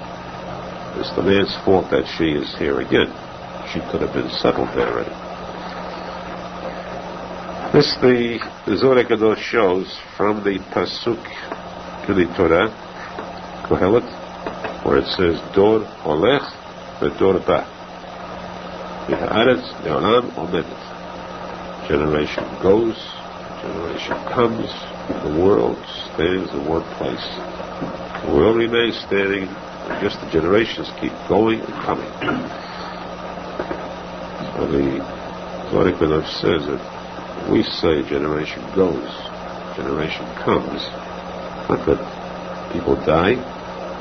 it's the man's fault that she is here again. She could have been settled there already. This the Zohar Kadosh shows from the pasuk in the Torah, Kohelet, where it says Dor Olech v'Dor Ba. V'Haaretz Le'olam Omedet. Generation goes, generation comes, the world stands in one place. The world remains standing, and just the generations keep going and coming. So the Zohar Kadosh says that we say generation goes, generation comes, not that people die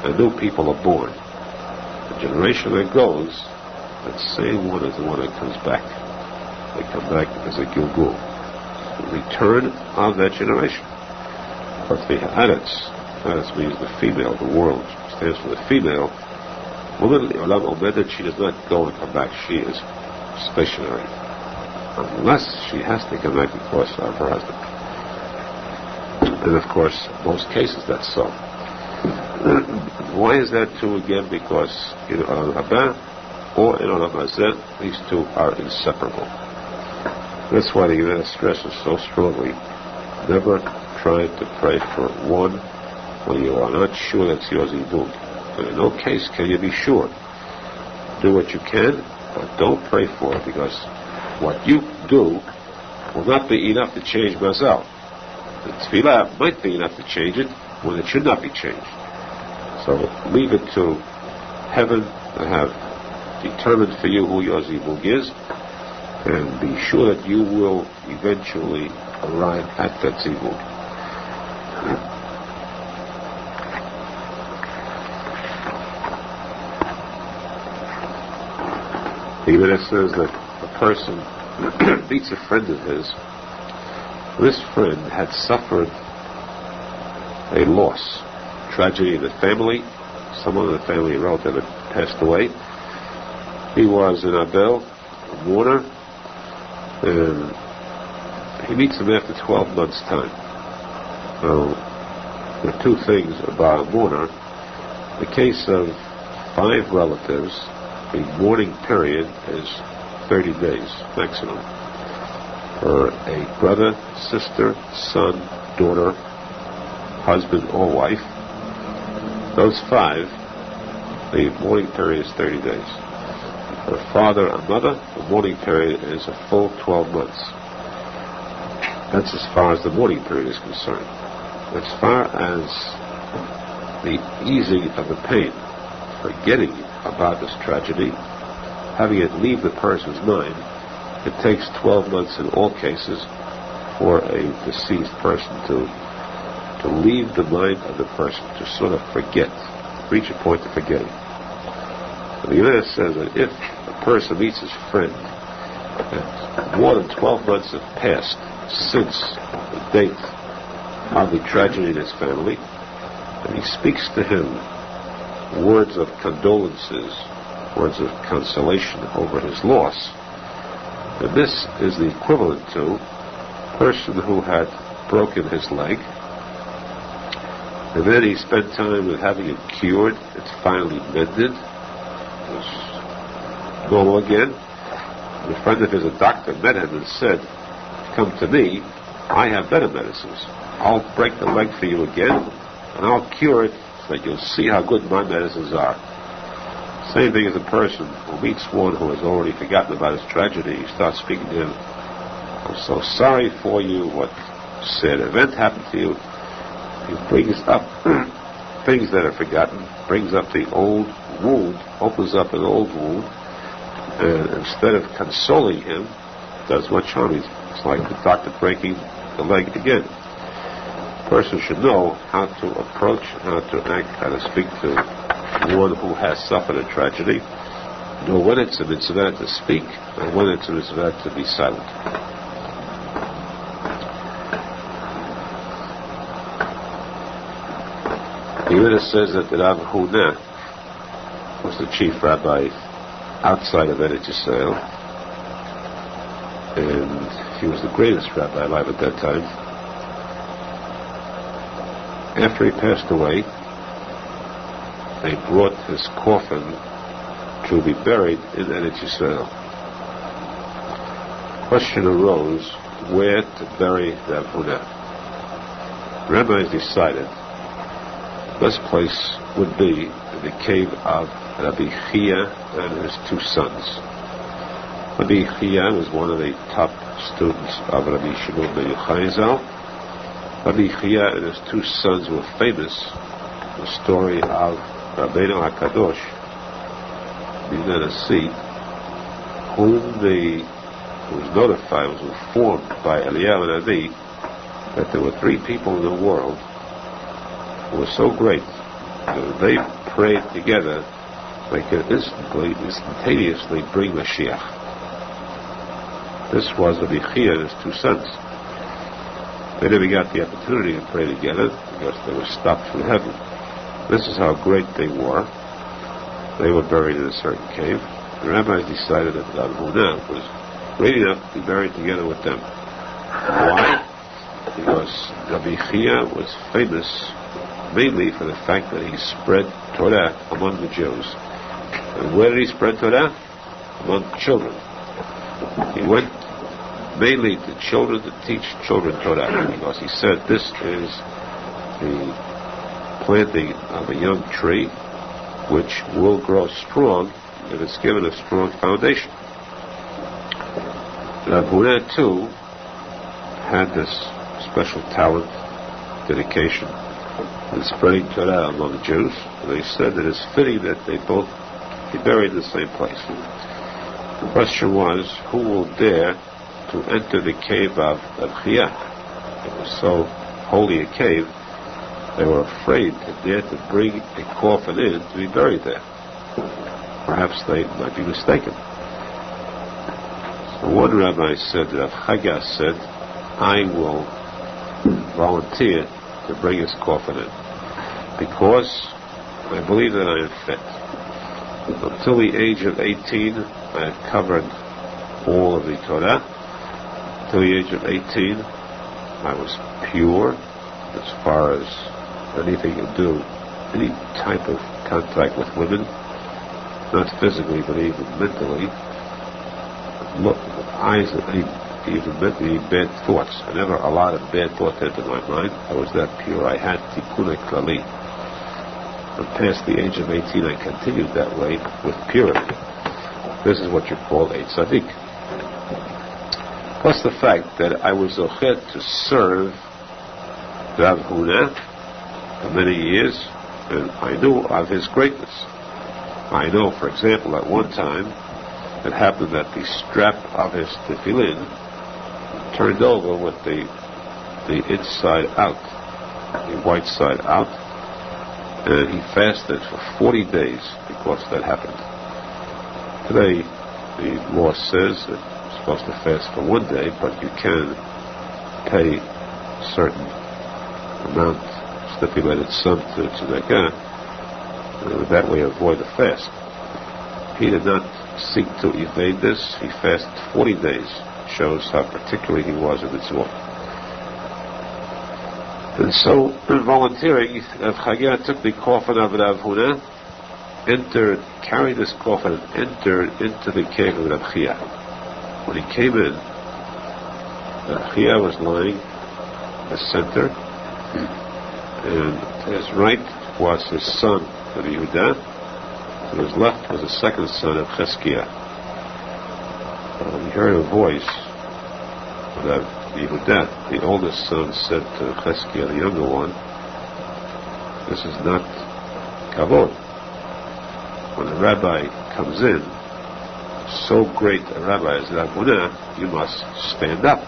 and new people are born. The generation that goes, that same one is the one that comes back. They come back as a Gilgul, the return of that generation. But the Haaretz means the female, the world, stands for the female. Woman, Olam Omedet, she does not go and come back. She is stationary. Unless she has to come back because of her husband. And of course, most cases that's so. Why is that true again? Because in Olam Haba or in Olam Hazeh, these two are inseparable. That's why the Gemara stresses so strongly, never try to pray for one when you are not sure that's yours ibud. But in no case can you be sure. Do what you can, but don't pray for it, because what you do will not be enough to change mazal. The tefillah might be enough to change it when it should not be changed. So leave it to heaven to have determined for you who your zibug is, and be sure that you will eventually arrive at that zibug. The Gemara says that a person meets a friend of his. This friend had suffered a loss, tragedy in the family. Someone in the family, a relative, had passed away. He was in Abel, a mourner, and he meets him after 12 months' time. Now, there are two things about a mourner. In the case of 5 relatives, the mourning period is 30 days maximum. For a brother, sister, son, daughter, husband, or wife, those 5, the mourning period is 30 days. For a father and mother, the mourning period is a full 12 months. That's as far as the mourning period is concerned. As far as the easing of the pain, forgetting about this tragedy, having it leave the person's mind, it takes 12 months in all cases for a deceased person to leave the mind of the person, to sort of forget, reach a point of forgetting. The Gemara says that if a person meets his friend and more than 12 months have passed since the date of the tragedy in his family, and he speaks to him words of condolences, words of consolation over his loss, and this is the equivalent to a person who had broken his leg, and then he spent time with having it cured. It's finally mended. It's normal again. A friend of his, a doctor, met him and said, "Come to me. I have better medicines. I'll break the leg for you again, and I'll cure it so that you'll see how good my medicines are." Same thing as a person who meets one who has already forgotten about his tragedy. He starts speaking to him, "I'm so sorry for you. What sad event happened to you?" He brings up things that are forgotten, brings up the old wound, opens up an old wound, and instead of consoling him, does much harm. It's like the doctor breaking the leg again. A person should know how to approach, how to act, how to speak to one who has suffered a tragedy, know when it's a mitzvah to speak and when it's a mitzvah to be silent. The Gemara says that Rav Huna was the chief rabbi outside of Eretz Yisrael, and he was the greatest rabbi alive at that time. After he passed away, they brought his coffin to be buried in Eretz Yisrael. The question arose where to bury Rav Huna. The rabbis decided the best place would be in the cave of Rabbi Chia and his 2 sons. Rabbi Chia was one of the top students of Rabbi Shimon ben Arizal. Rabbi Chia and his 2 sons were famous. The story of Rabbeinu HaKadosh, B'nai Nasi, who was notified, was informed by Eliyahu Navi that there were 3 people in the world who were so great that if they prayed together, they could instantaneously bring Mashiach. This was Rabbi Chia and his 2 sons. They never got the opportunity to pray together because they were stopped from heaven. This is how great they were. They were buried in a certain cave. The rabbis decided that Rav Huna was great enough to be buried together with them. Why? Because Rabbi Chia was famous mainly for the fact that he spread Torah among the Jews. And where did he spread Torah? Among children. He went mainly to children to teach children Torah, because he said this is the planting of a young tree which will grow strong if it's given a strong foundation. Rav Huna too had this special talent, dedication, in spreading Torah among the Jews. And they said that it's fitting that they both be buried in the same place. The question was, who will dare to enter the cave of Chia? It was so holy a cave, they were afraid to dare to bring a coffin in to be buried there. Perhaps they might be mistaken. One rabbi said, Rav Chaga said, I will volunteer to bring his coffin in because I believe that I am fit. Until the age of 18, I had covered all of the Torah. Until the age of 18, I was pure as far as anything to do, any type of contact with women, not physically but even mentally. Look, eyes that even meant me bad thoughts. I never allowed a bad thought into my mind. I was that pure. I had Tikuney Zohar. And past the age of 18, I continued that way with purity. This is what you call a tzadik. Plus the fact that I was zochet to serve Rav Huna for many years, and I knew of his greatness. I know, for example, at one time, it happened that the strap of his tefillin turned over with the inside out, the white side out, and he fasted for 40 days because that happened. Today, the law says that you're supposed to fast for 1 day, but you can pay a certain amount, stipulated sum to tzedakah, that way avoid the fast. He did not seek to evade this. He fasted 40 days. Shows how particular he was in its work. And so, in volunteering, Rav Chaga took the coffin of Rav Huna, carried this coffin and entered into the cave of Rav Chia. When he came in, Rav Chia was lying in the center, and to his right was his son, Rabbi Yehuda. To his left was the second son of Cheskia. He heard a voice of Yehuda. The oldest son said to Cheskia, the younger one, this is not kavod. When a rabbi comes in, so great a rabbi as Rav Huna, you must stand up.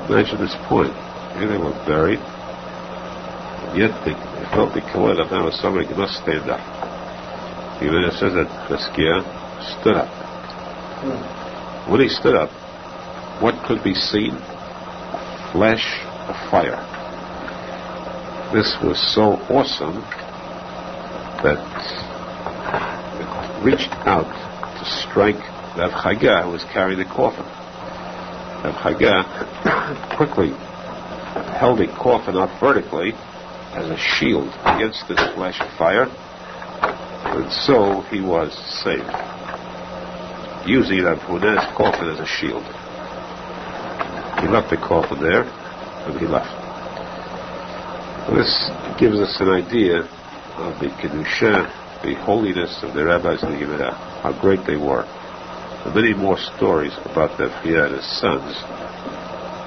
Imagine this point. Here they were buried, and yet they felt the kavod of now somebody you must stand up. Even it says that Cheskia stood up. When he stood up, what could be seen? A flash of fire. This was so awesome that it reached out to strike Rav Chaga, who was carrying the coffin. Rav Chaga quickly held the coffin up vertically as a shield against this flash of fire, and so he was saved, using Rav Huna's coffin as a shield. He left the coffin there, and he left. This gives us an idea of the kedusha, the holiness of the rabbis of the Gemara, how great they were. There are many more stories about Rav Chia and his sons,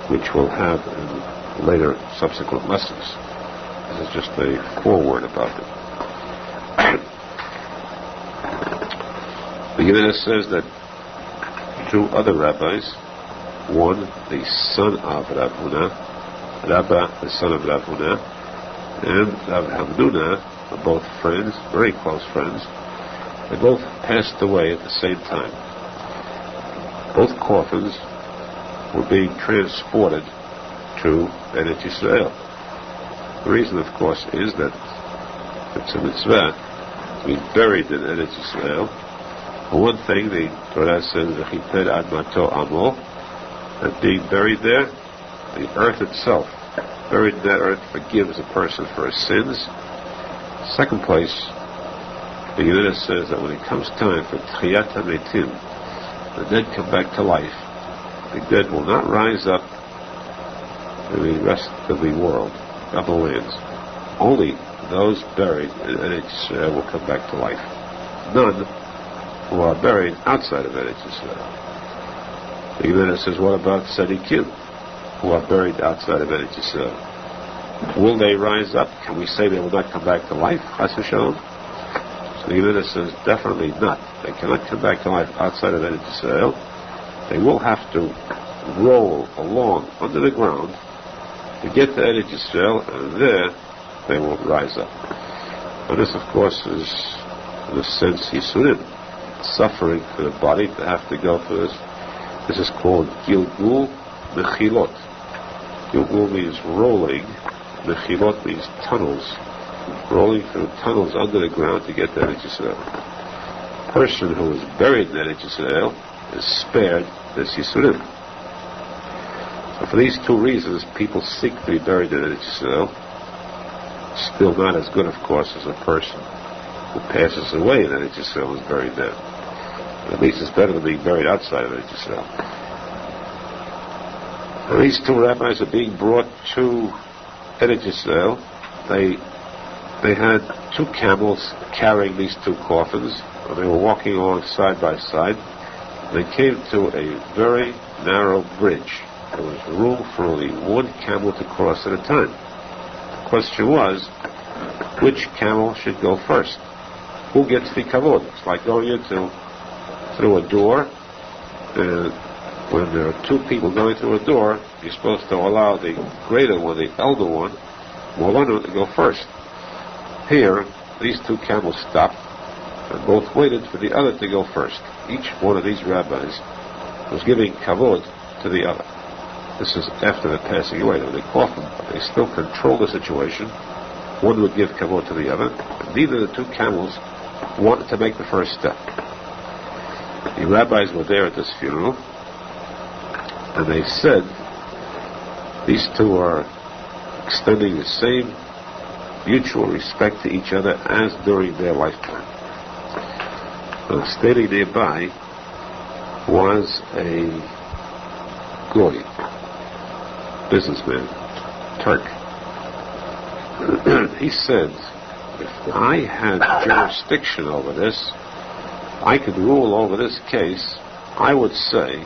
which we'll have in later subsequent lessons. This is just a foreword about it. The Gemara says that two other rabbis, one, the son of Rav Huna, Rabba, the son of Rav Huna, and Rav Hamnuna, are both friends, very close friends. They both passed away at the same time. Both coffins were being transported to Eretz Yisrael. The reason, of course, is that it's a mitzvah to be buried in Eretz Yisrael. For one thing, the Torah says, "V'chiper admato amo," that being buried there, the earth itself, buried in that earth, forgives a person for his sins. Second place, the Gemara says that when it comes time for Tchiyat HaMetim, the dead come back to life. The dead will not rise up to the rest of the world, of the lands. Only those buried in Eretz Yisrael will come back to life. None who are buried outside of Eretz Yisrael. The Gemara says, what about tzadikim who are buried outside of Eretz Yisrael? Will they rise up? Can we say they will not come back to life? Chas v'shalom? So the Gemara says, definitely not. They cannot come back to life outside of Eretz Yisrael. They will have to roll along under the ground to get to Eretz Yisrael, and there they will rise up. And this, of course, is, in a sense, Yisurim. suffering for the body to have to go through this. This is called Gilgul Mechilot. Gilgul means rolling. Mechilot means tunnels. Rolling through tunnels under the ground to get to Eretz Yisrael. A person who is buried in Eretz Yisrael is spared this Yisurim. So for these two reasons, people seek to be buried in Eretz Yisrael. Still not as good, of course, as a person who passes away in Eretz Yisrael is buried there. But at least it's better than being buried outside of Eretz Yisrael. And these two rabbis are being brought to Eretz Yisrael. They had two camels carrying these two coffins, and they were walking along side by side. They came to a very narrow bridge. There was room for only one camel to cross at a time. The question was, which camel should go first? Who gets the kavod? It's like going through a door, and when there are two people going through a door, you're supposed to allow the greater one, the elder one, to go first. Here, these two camels stopped, and both waited for the other to go first. Each one of these rabbis was giving kavod to the other. This is after the passing away. They caught them, but they still control the situation. One would give kavod to the other, and neither of the two camels wanted to make the first step. The rabbis were there at this funeral, and they said these two are extending the same mutual respect to each other as during their lifetime. Standing nearby was a goy, businessman, Turk. He said, if I had jurisdiction over this, I could rule over this case, I would say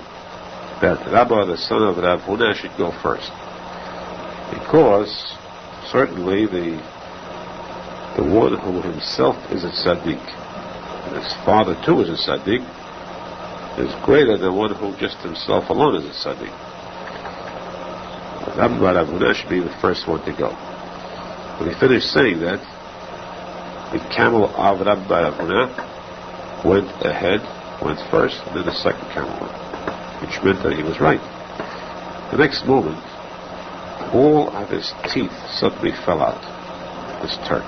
that Rabbi, the son of Rav Huna, should go first. Because certainly the one who himself is a tzadik, and his father too is a tzadik, is greater than one who just himself alone is a tzadik. Rabbi Rav Huna should be the first one to go. When he finished saying that, the camel of Rabbi Rav Huna went ahead, went first, and then the second camel went, which meant that he was right. The next moment, all of his teeth suddenly fell out, this Turk.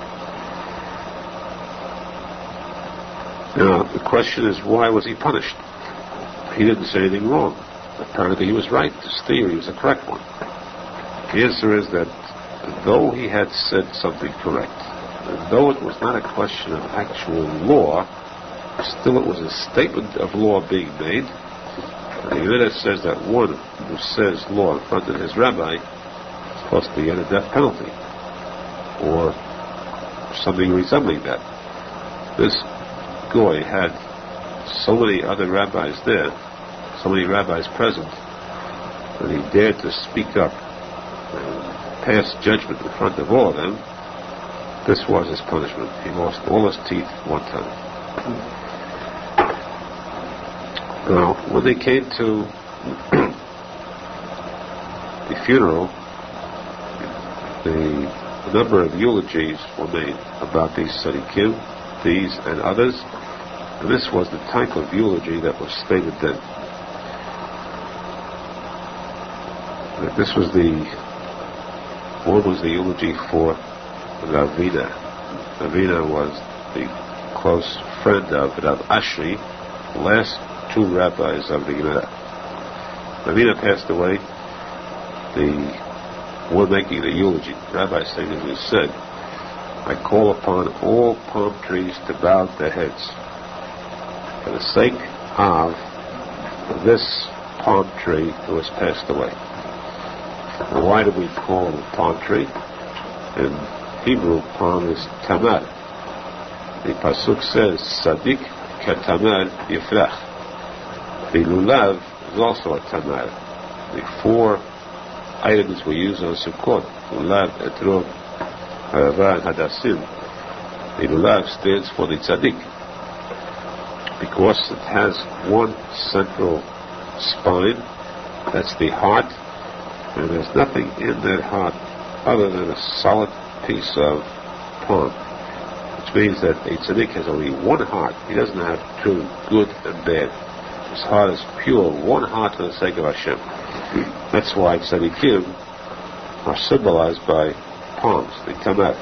Now, the question is, why was he punished? He didn't say anything wrong. Apparently he was right. His theory was the correct one. The answer is that though he had said something correct, and though it was not a question of actual law, still it was a statement of law being made. And the Gemara says that one who says law in front of his rabbi is supposed to get a death penalty, or something resembling that. This goy had so many other rabbis there, so many rabbis present, that he dared to speak up and pass judgment in front of all of them. This was his punishment. He lost all his teeth one time. Now, when they came to the funeral, a number of eulogies were made about these tzaddikim, these and others, and this was the type of eulogy that was stated then. This was one was the eulogy for Ravina. Ravina was the close friend of Rav Ashri, the last two rabbis of the Gemara. Ravina passed away. The one making the eulogy, the rabbi saying, as he said, I call upon all palm trees to bow their heads for the sake of this palm tree who has passed away. Now, why do we call it a palm tree? In Hebrew, palm is tamar. The pasuk says, tzadik katamar yifrach. The lulav is also a tamar. The four items we use on Sukkot, lulav, etrog, harava, and hadassim. The lulav stands for the tzadik, because it has one central spine, that's the heart, and there's nothing in that heart other than a solid piece of palm. which means that a tzadik has only one heart. He doesn't have two, good and bad. His heart is pure, one heart for the sake of Hashem. That's why tzadikim are symbolized by palms. They come out.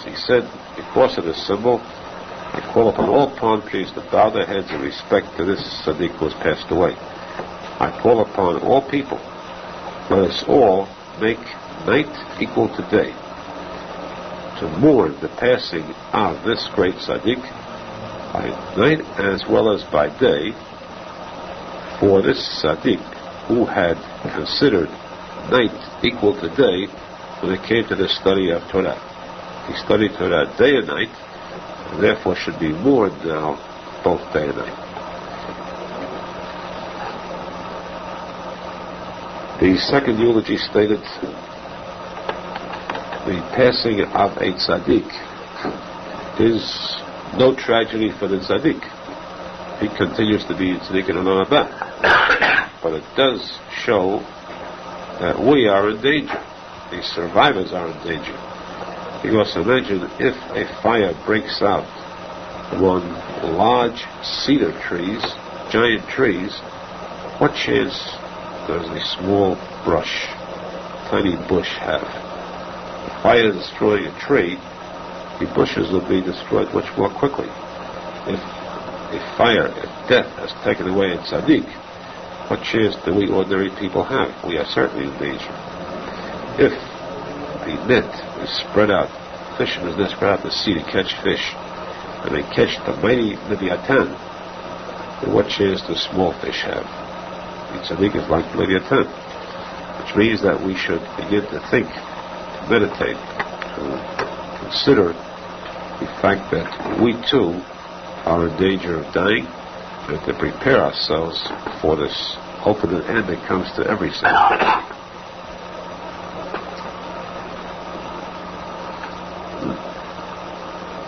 So he said, because of this symbol, I call upon all palm trees to bow their heads in respect to this tzaddik who has passed away. I call upon all people, let us all make night equal to day, to mourn the passing of this great tzaddik by night as well as by day, for this tzaddik who had considered night equal to day when it came to the study of Torah. He studied Torah day and night, and therefore should be mourned now both day and night. The second eulogy stated, the passing of a tzaddik is no tragedy for the tzaddik. He continues to be tzaddik in Olam Haba. But it does show that we are in danger. The survivors are in danger. Because imagine if a fire breaks out among large cedar trees, giant trees, what chance does a small brush, tiny bush have? If fire is destroying a tree, the bushes will be destroyed much more quickly. If death has taken away a tzaddik, what chance do we ordinary people have? We are certainly in danger. If the net is spread out, fishermen net spread out the sea to catch fish, and they catch the mighty Leviathan, then what chance do small fish have? The tzaddik is like Leviathan, which means that we should begin to think, to meditate, to consider the fact that we too are in danger of dying, and to prepare ourselves for this ultimate end that comes to every sin.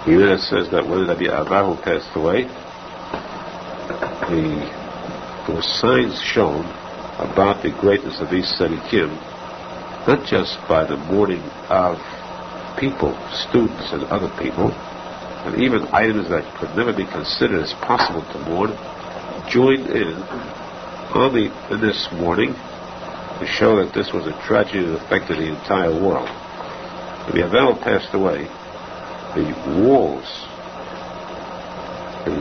Even it says that when Rabbi Avraham passed away, there were signs shown about the greatness of these tzaddikim, not just by the mourning of people, students and other people, and even items that could never be considered as possible to mourn, joined in this mourning to show that this was a tragedy that affected the entire world. When Yaakov passed away, the walls, the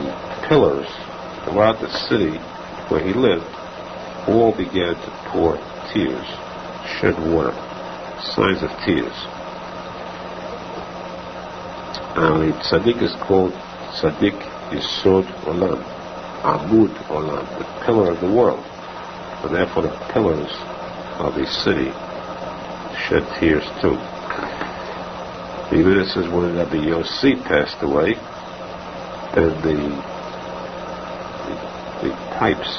pillars throughout the city where he lived, all began to pour tears, shed water, signs of tears. Now the tzaddik is called tzaddik yisod olam, amud olam, the pillar of the world, and therefore the pillars of the city shed tears too. Even it says when Rabbi Yossi passed away, then the pipes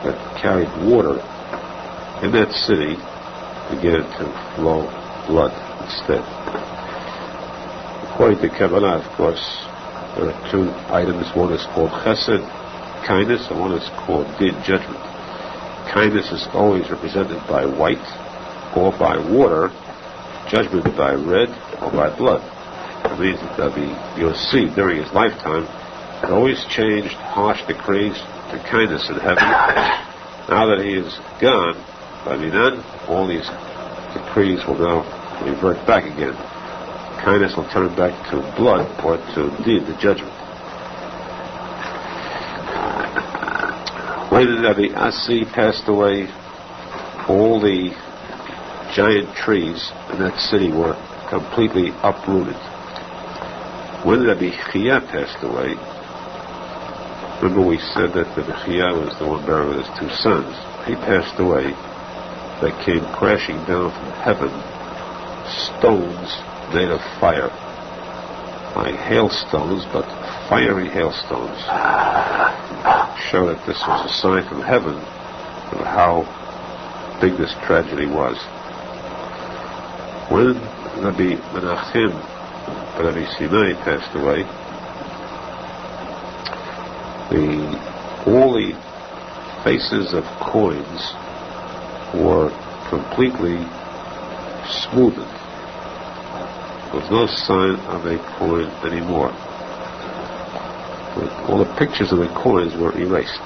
that carried water in that city began to flow blood instead. According to Kabbalah, of course, there are two items. One is called chesed, kindness, and one is called din, judgment. Kindness is always represented by white or by water, judgment by red or by blood. It means that Rabbi Yossi, during his lifetime, had always changed harsh decrees to kindness in heaven. Now that he is gone, by Minan, all these decrees will now revert back again. Kindness will turn back to blood or to din, the judgment. When Rabbi Asi passed away, all the giant trees in that city were completely uprooted. When Rabbi Chia passed away, remember we said that Rabbi Chia was the one buried with his two sons. He passed away. They came crashing down from heaven, stones made of fire. Like hailstones, but fiery hailstones. Show that this was a sign from heaven of how big this tragedy was. When Rabbi Menachem Mendel Schneerson passed away, all the faces of coins were completely smoothed. There was no sign of a coin anymore. All the pictures of the coins were erased.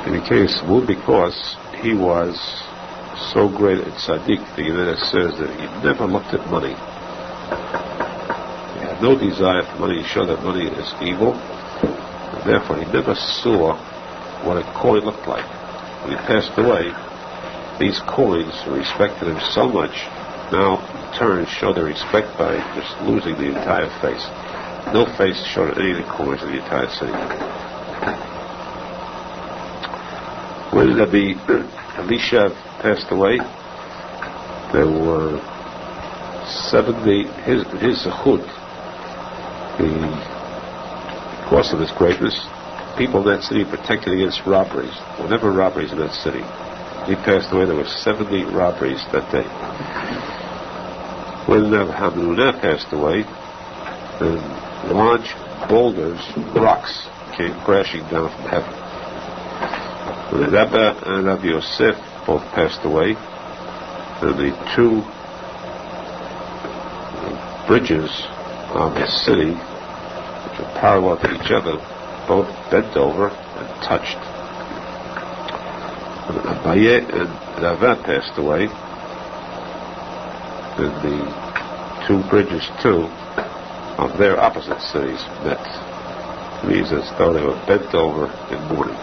He became smooth because he was so great at tzadik. The Gemara says that he never looked at money. He had no desire for money. He showed that money is evil. And therefore, he never saw what a coin looked like. When he passed away, these coins respected him so much, now in turn show their respect by just losing the entire face. No face showed any of the coins in the entire city. When Rabbi Elisha passed away, there were 70, his zechut, because of his greatness, people in that city protected against robberies. There were never robberies in that city. He passed away, there were 70 robberies that day. When Hamnunah passed away, large boulders, rocks, came crashing down from heaven. When Rabbi and Rabbi Yosef both passed away, the two bridges of the city, which were parallel to each other, both bent over and touched. When Abaye and Rava passed away, and the two bridges too of their opposite cities met. It means as though they were bent over in mourning.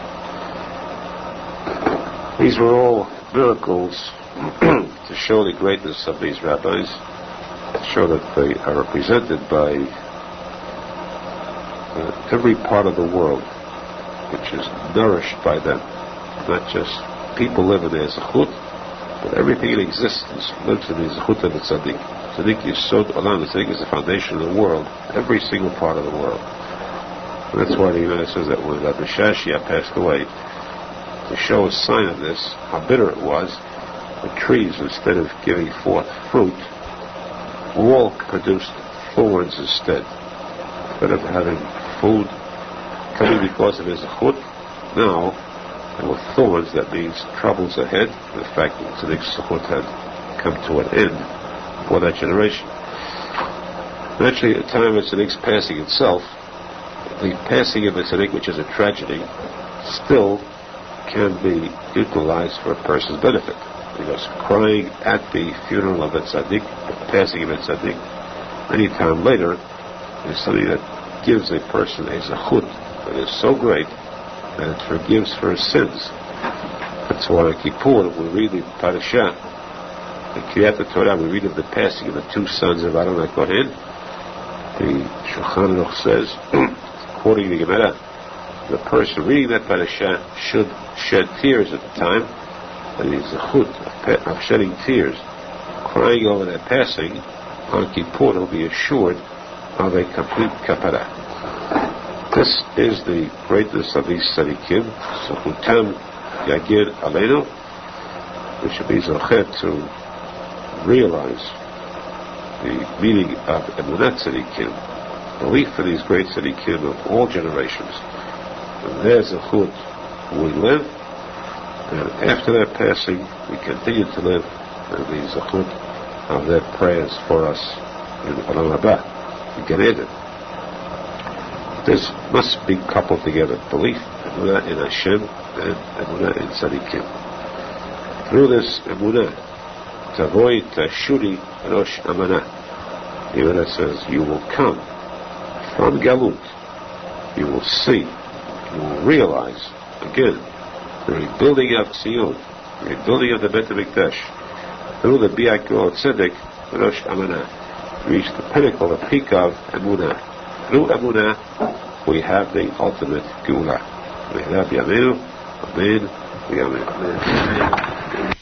These were all miracles to show the greatness of these rabbis, to show that they are represented by every part of the world, which is nourished by them. Not just people live in their zechut, but everything in existence lives in the zechut of the tzadik. Tzadik is so alam. The tzadik is the foundation of the world, every single part of the world. And that's why the Gemara says that when Rabbi Shashia passed away, to show a sign of this, how bitter it was, the trees, instead of giving forth fruit, all produced thorns instead. Instead of having food coming because of his zechut, now there were thorns. That means troubles ahead. The fact that Tzaddik's zechut had come to an end for that generation. And actually, at the time of Tzaddik's passing itself, the passing of a Tzaddik, which is a tragedy, still can be utilized for a person's benefit. Because crying at the funeral of a tzaddik, the passing of a tzaddik, any time later, is something that gives a person a zechut that is so great that it forgives for his sins. That's why on Kippur, we read the parasha, the Kriyat Torah, we read of the passing of the two sons of Aharon and Kohen. The Shulchan says, quoting the Gemara, the person reading that parasha should shed tears at the time, and the zechut of shedding tears, crying over their passing, on Kippur will be assured of a complete kapara. This is the greatness of these tzaddikim, zechutam yagir aleinu, which should be zochet to realize the meaning of emunat tzaddikim, belief in these great tzaddikim of all generations. And their zechut we live, and after their passing we continue to live in the zechut of their prayers for us in Olam Haba, in Gan Eden. This must be coupled together, belief, emunah in Hashem, and emunah in tzaddikim. Through this emunah, tavoi tashuri rosh amanah. The Gemara says, you will come from Galut, you will see, you will realize, again, the rebuilding of Tziyun, the rebuilding of the Bet HaMikdash, through the Biak Tzedek, Rosh Amanah, reach the pinnacle, the peak of Emunah. Through Emunah, we have the ultimate Geulah. We have Yamenu, Amen, Amen.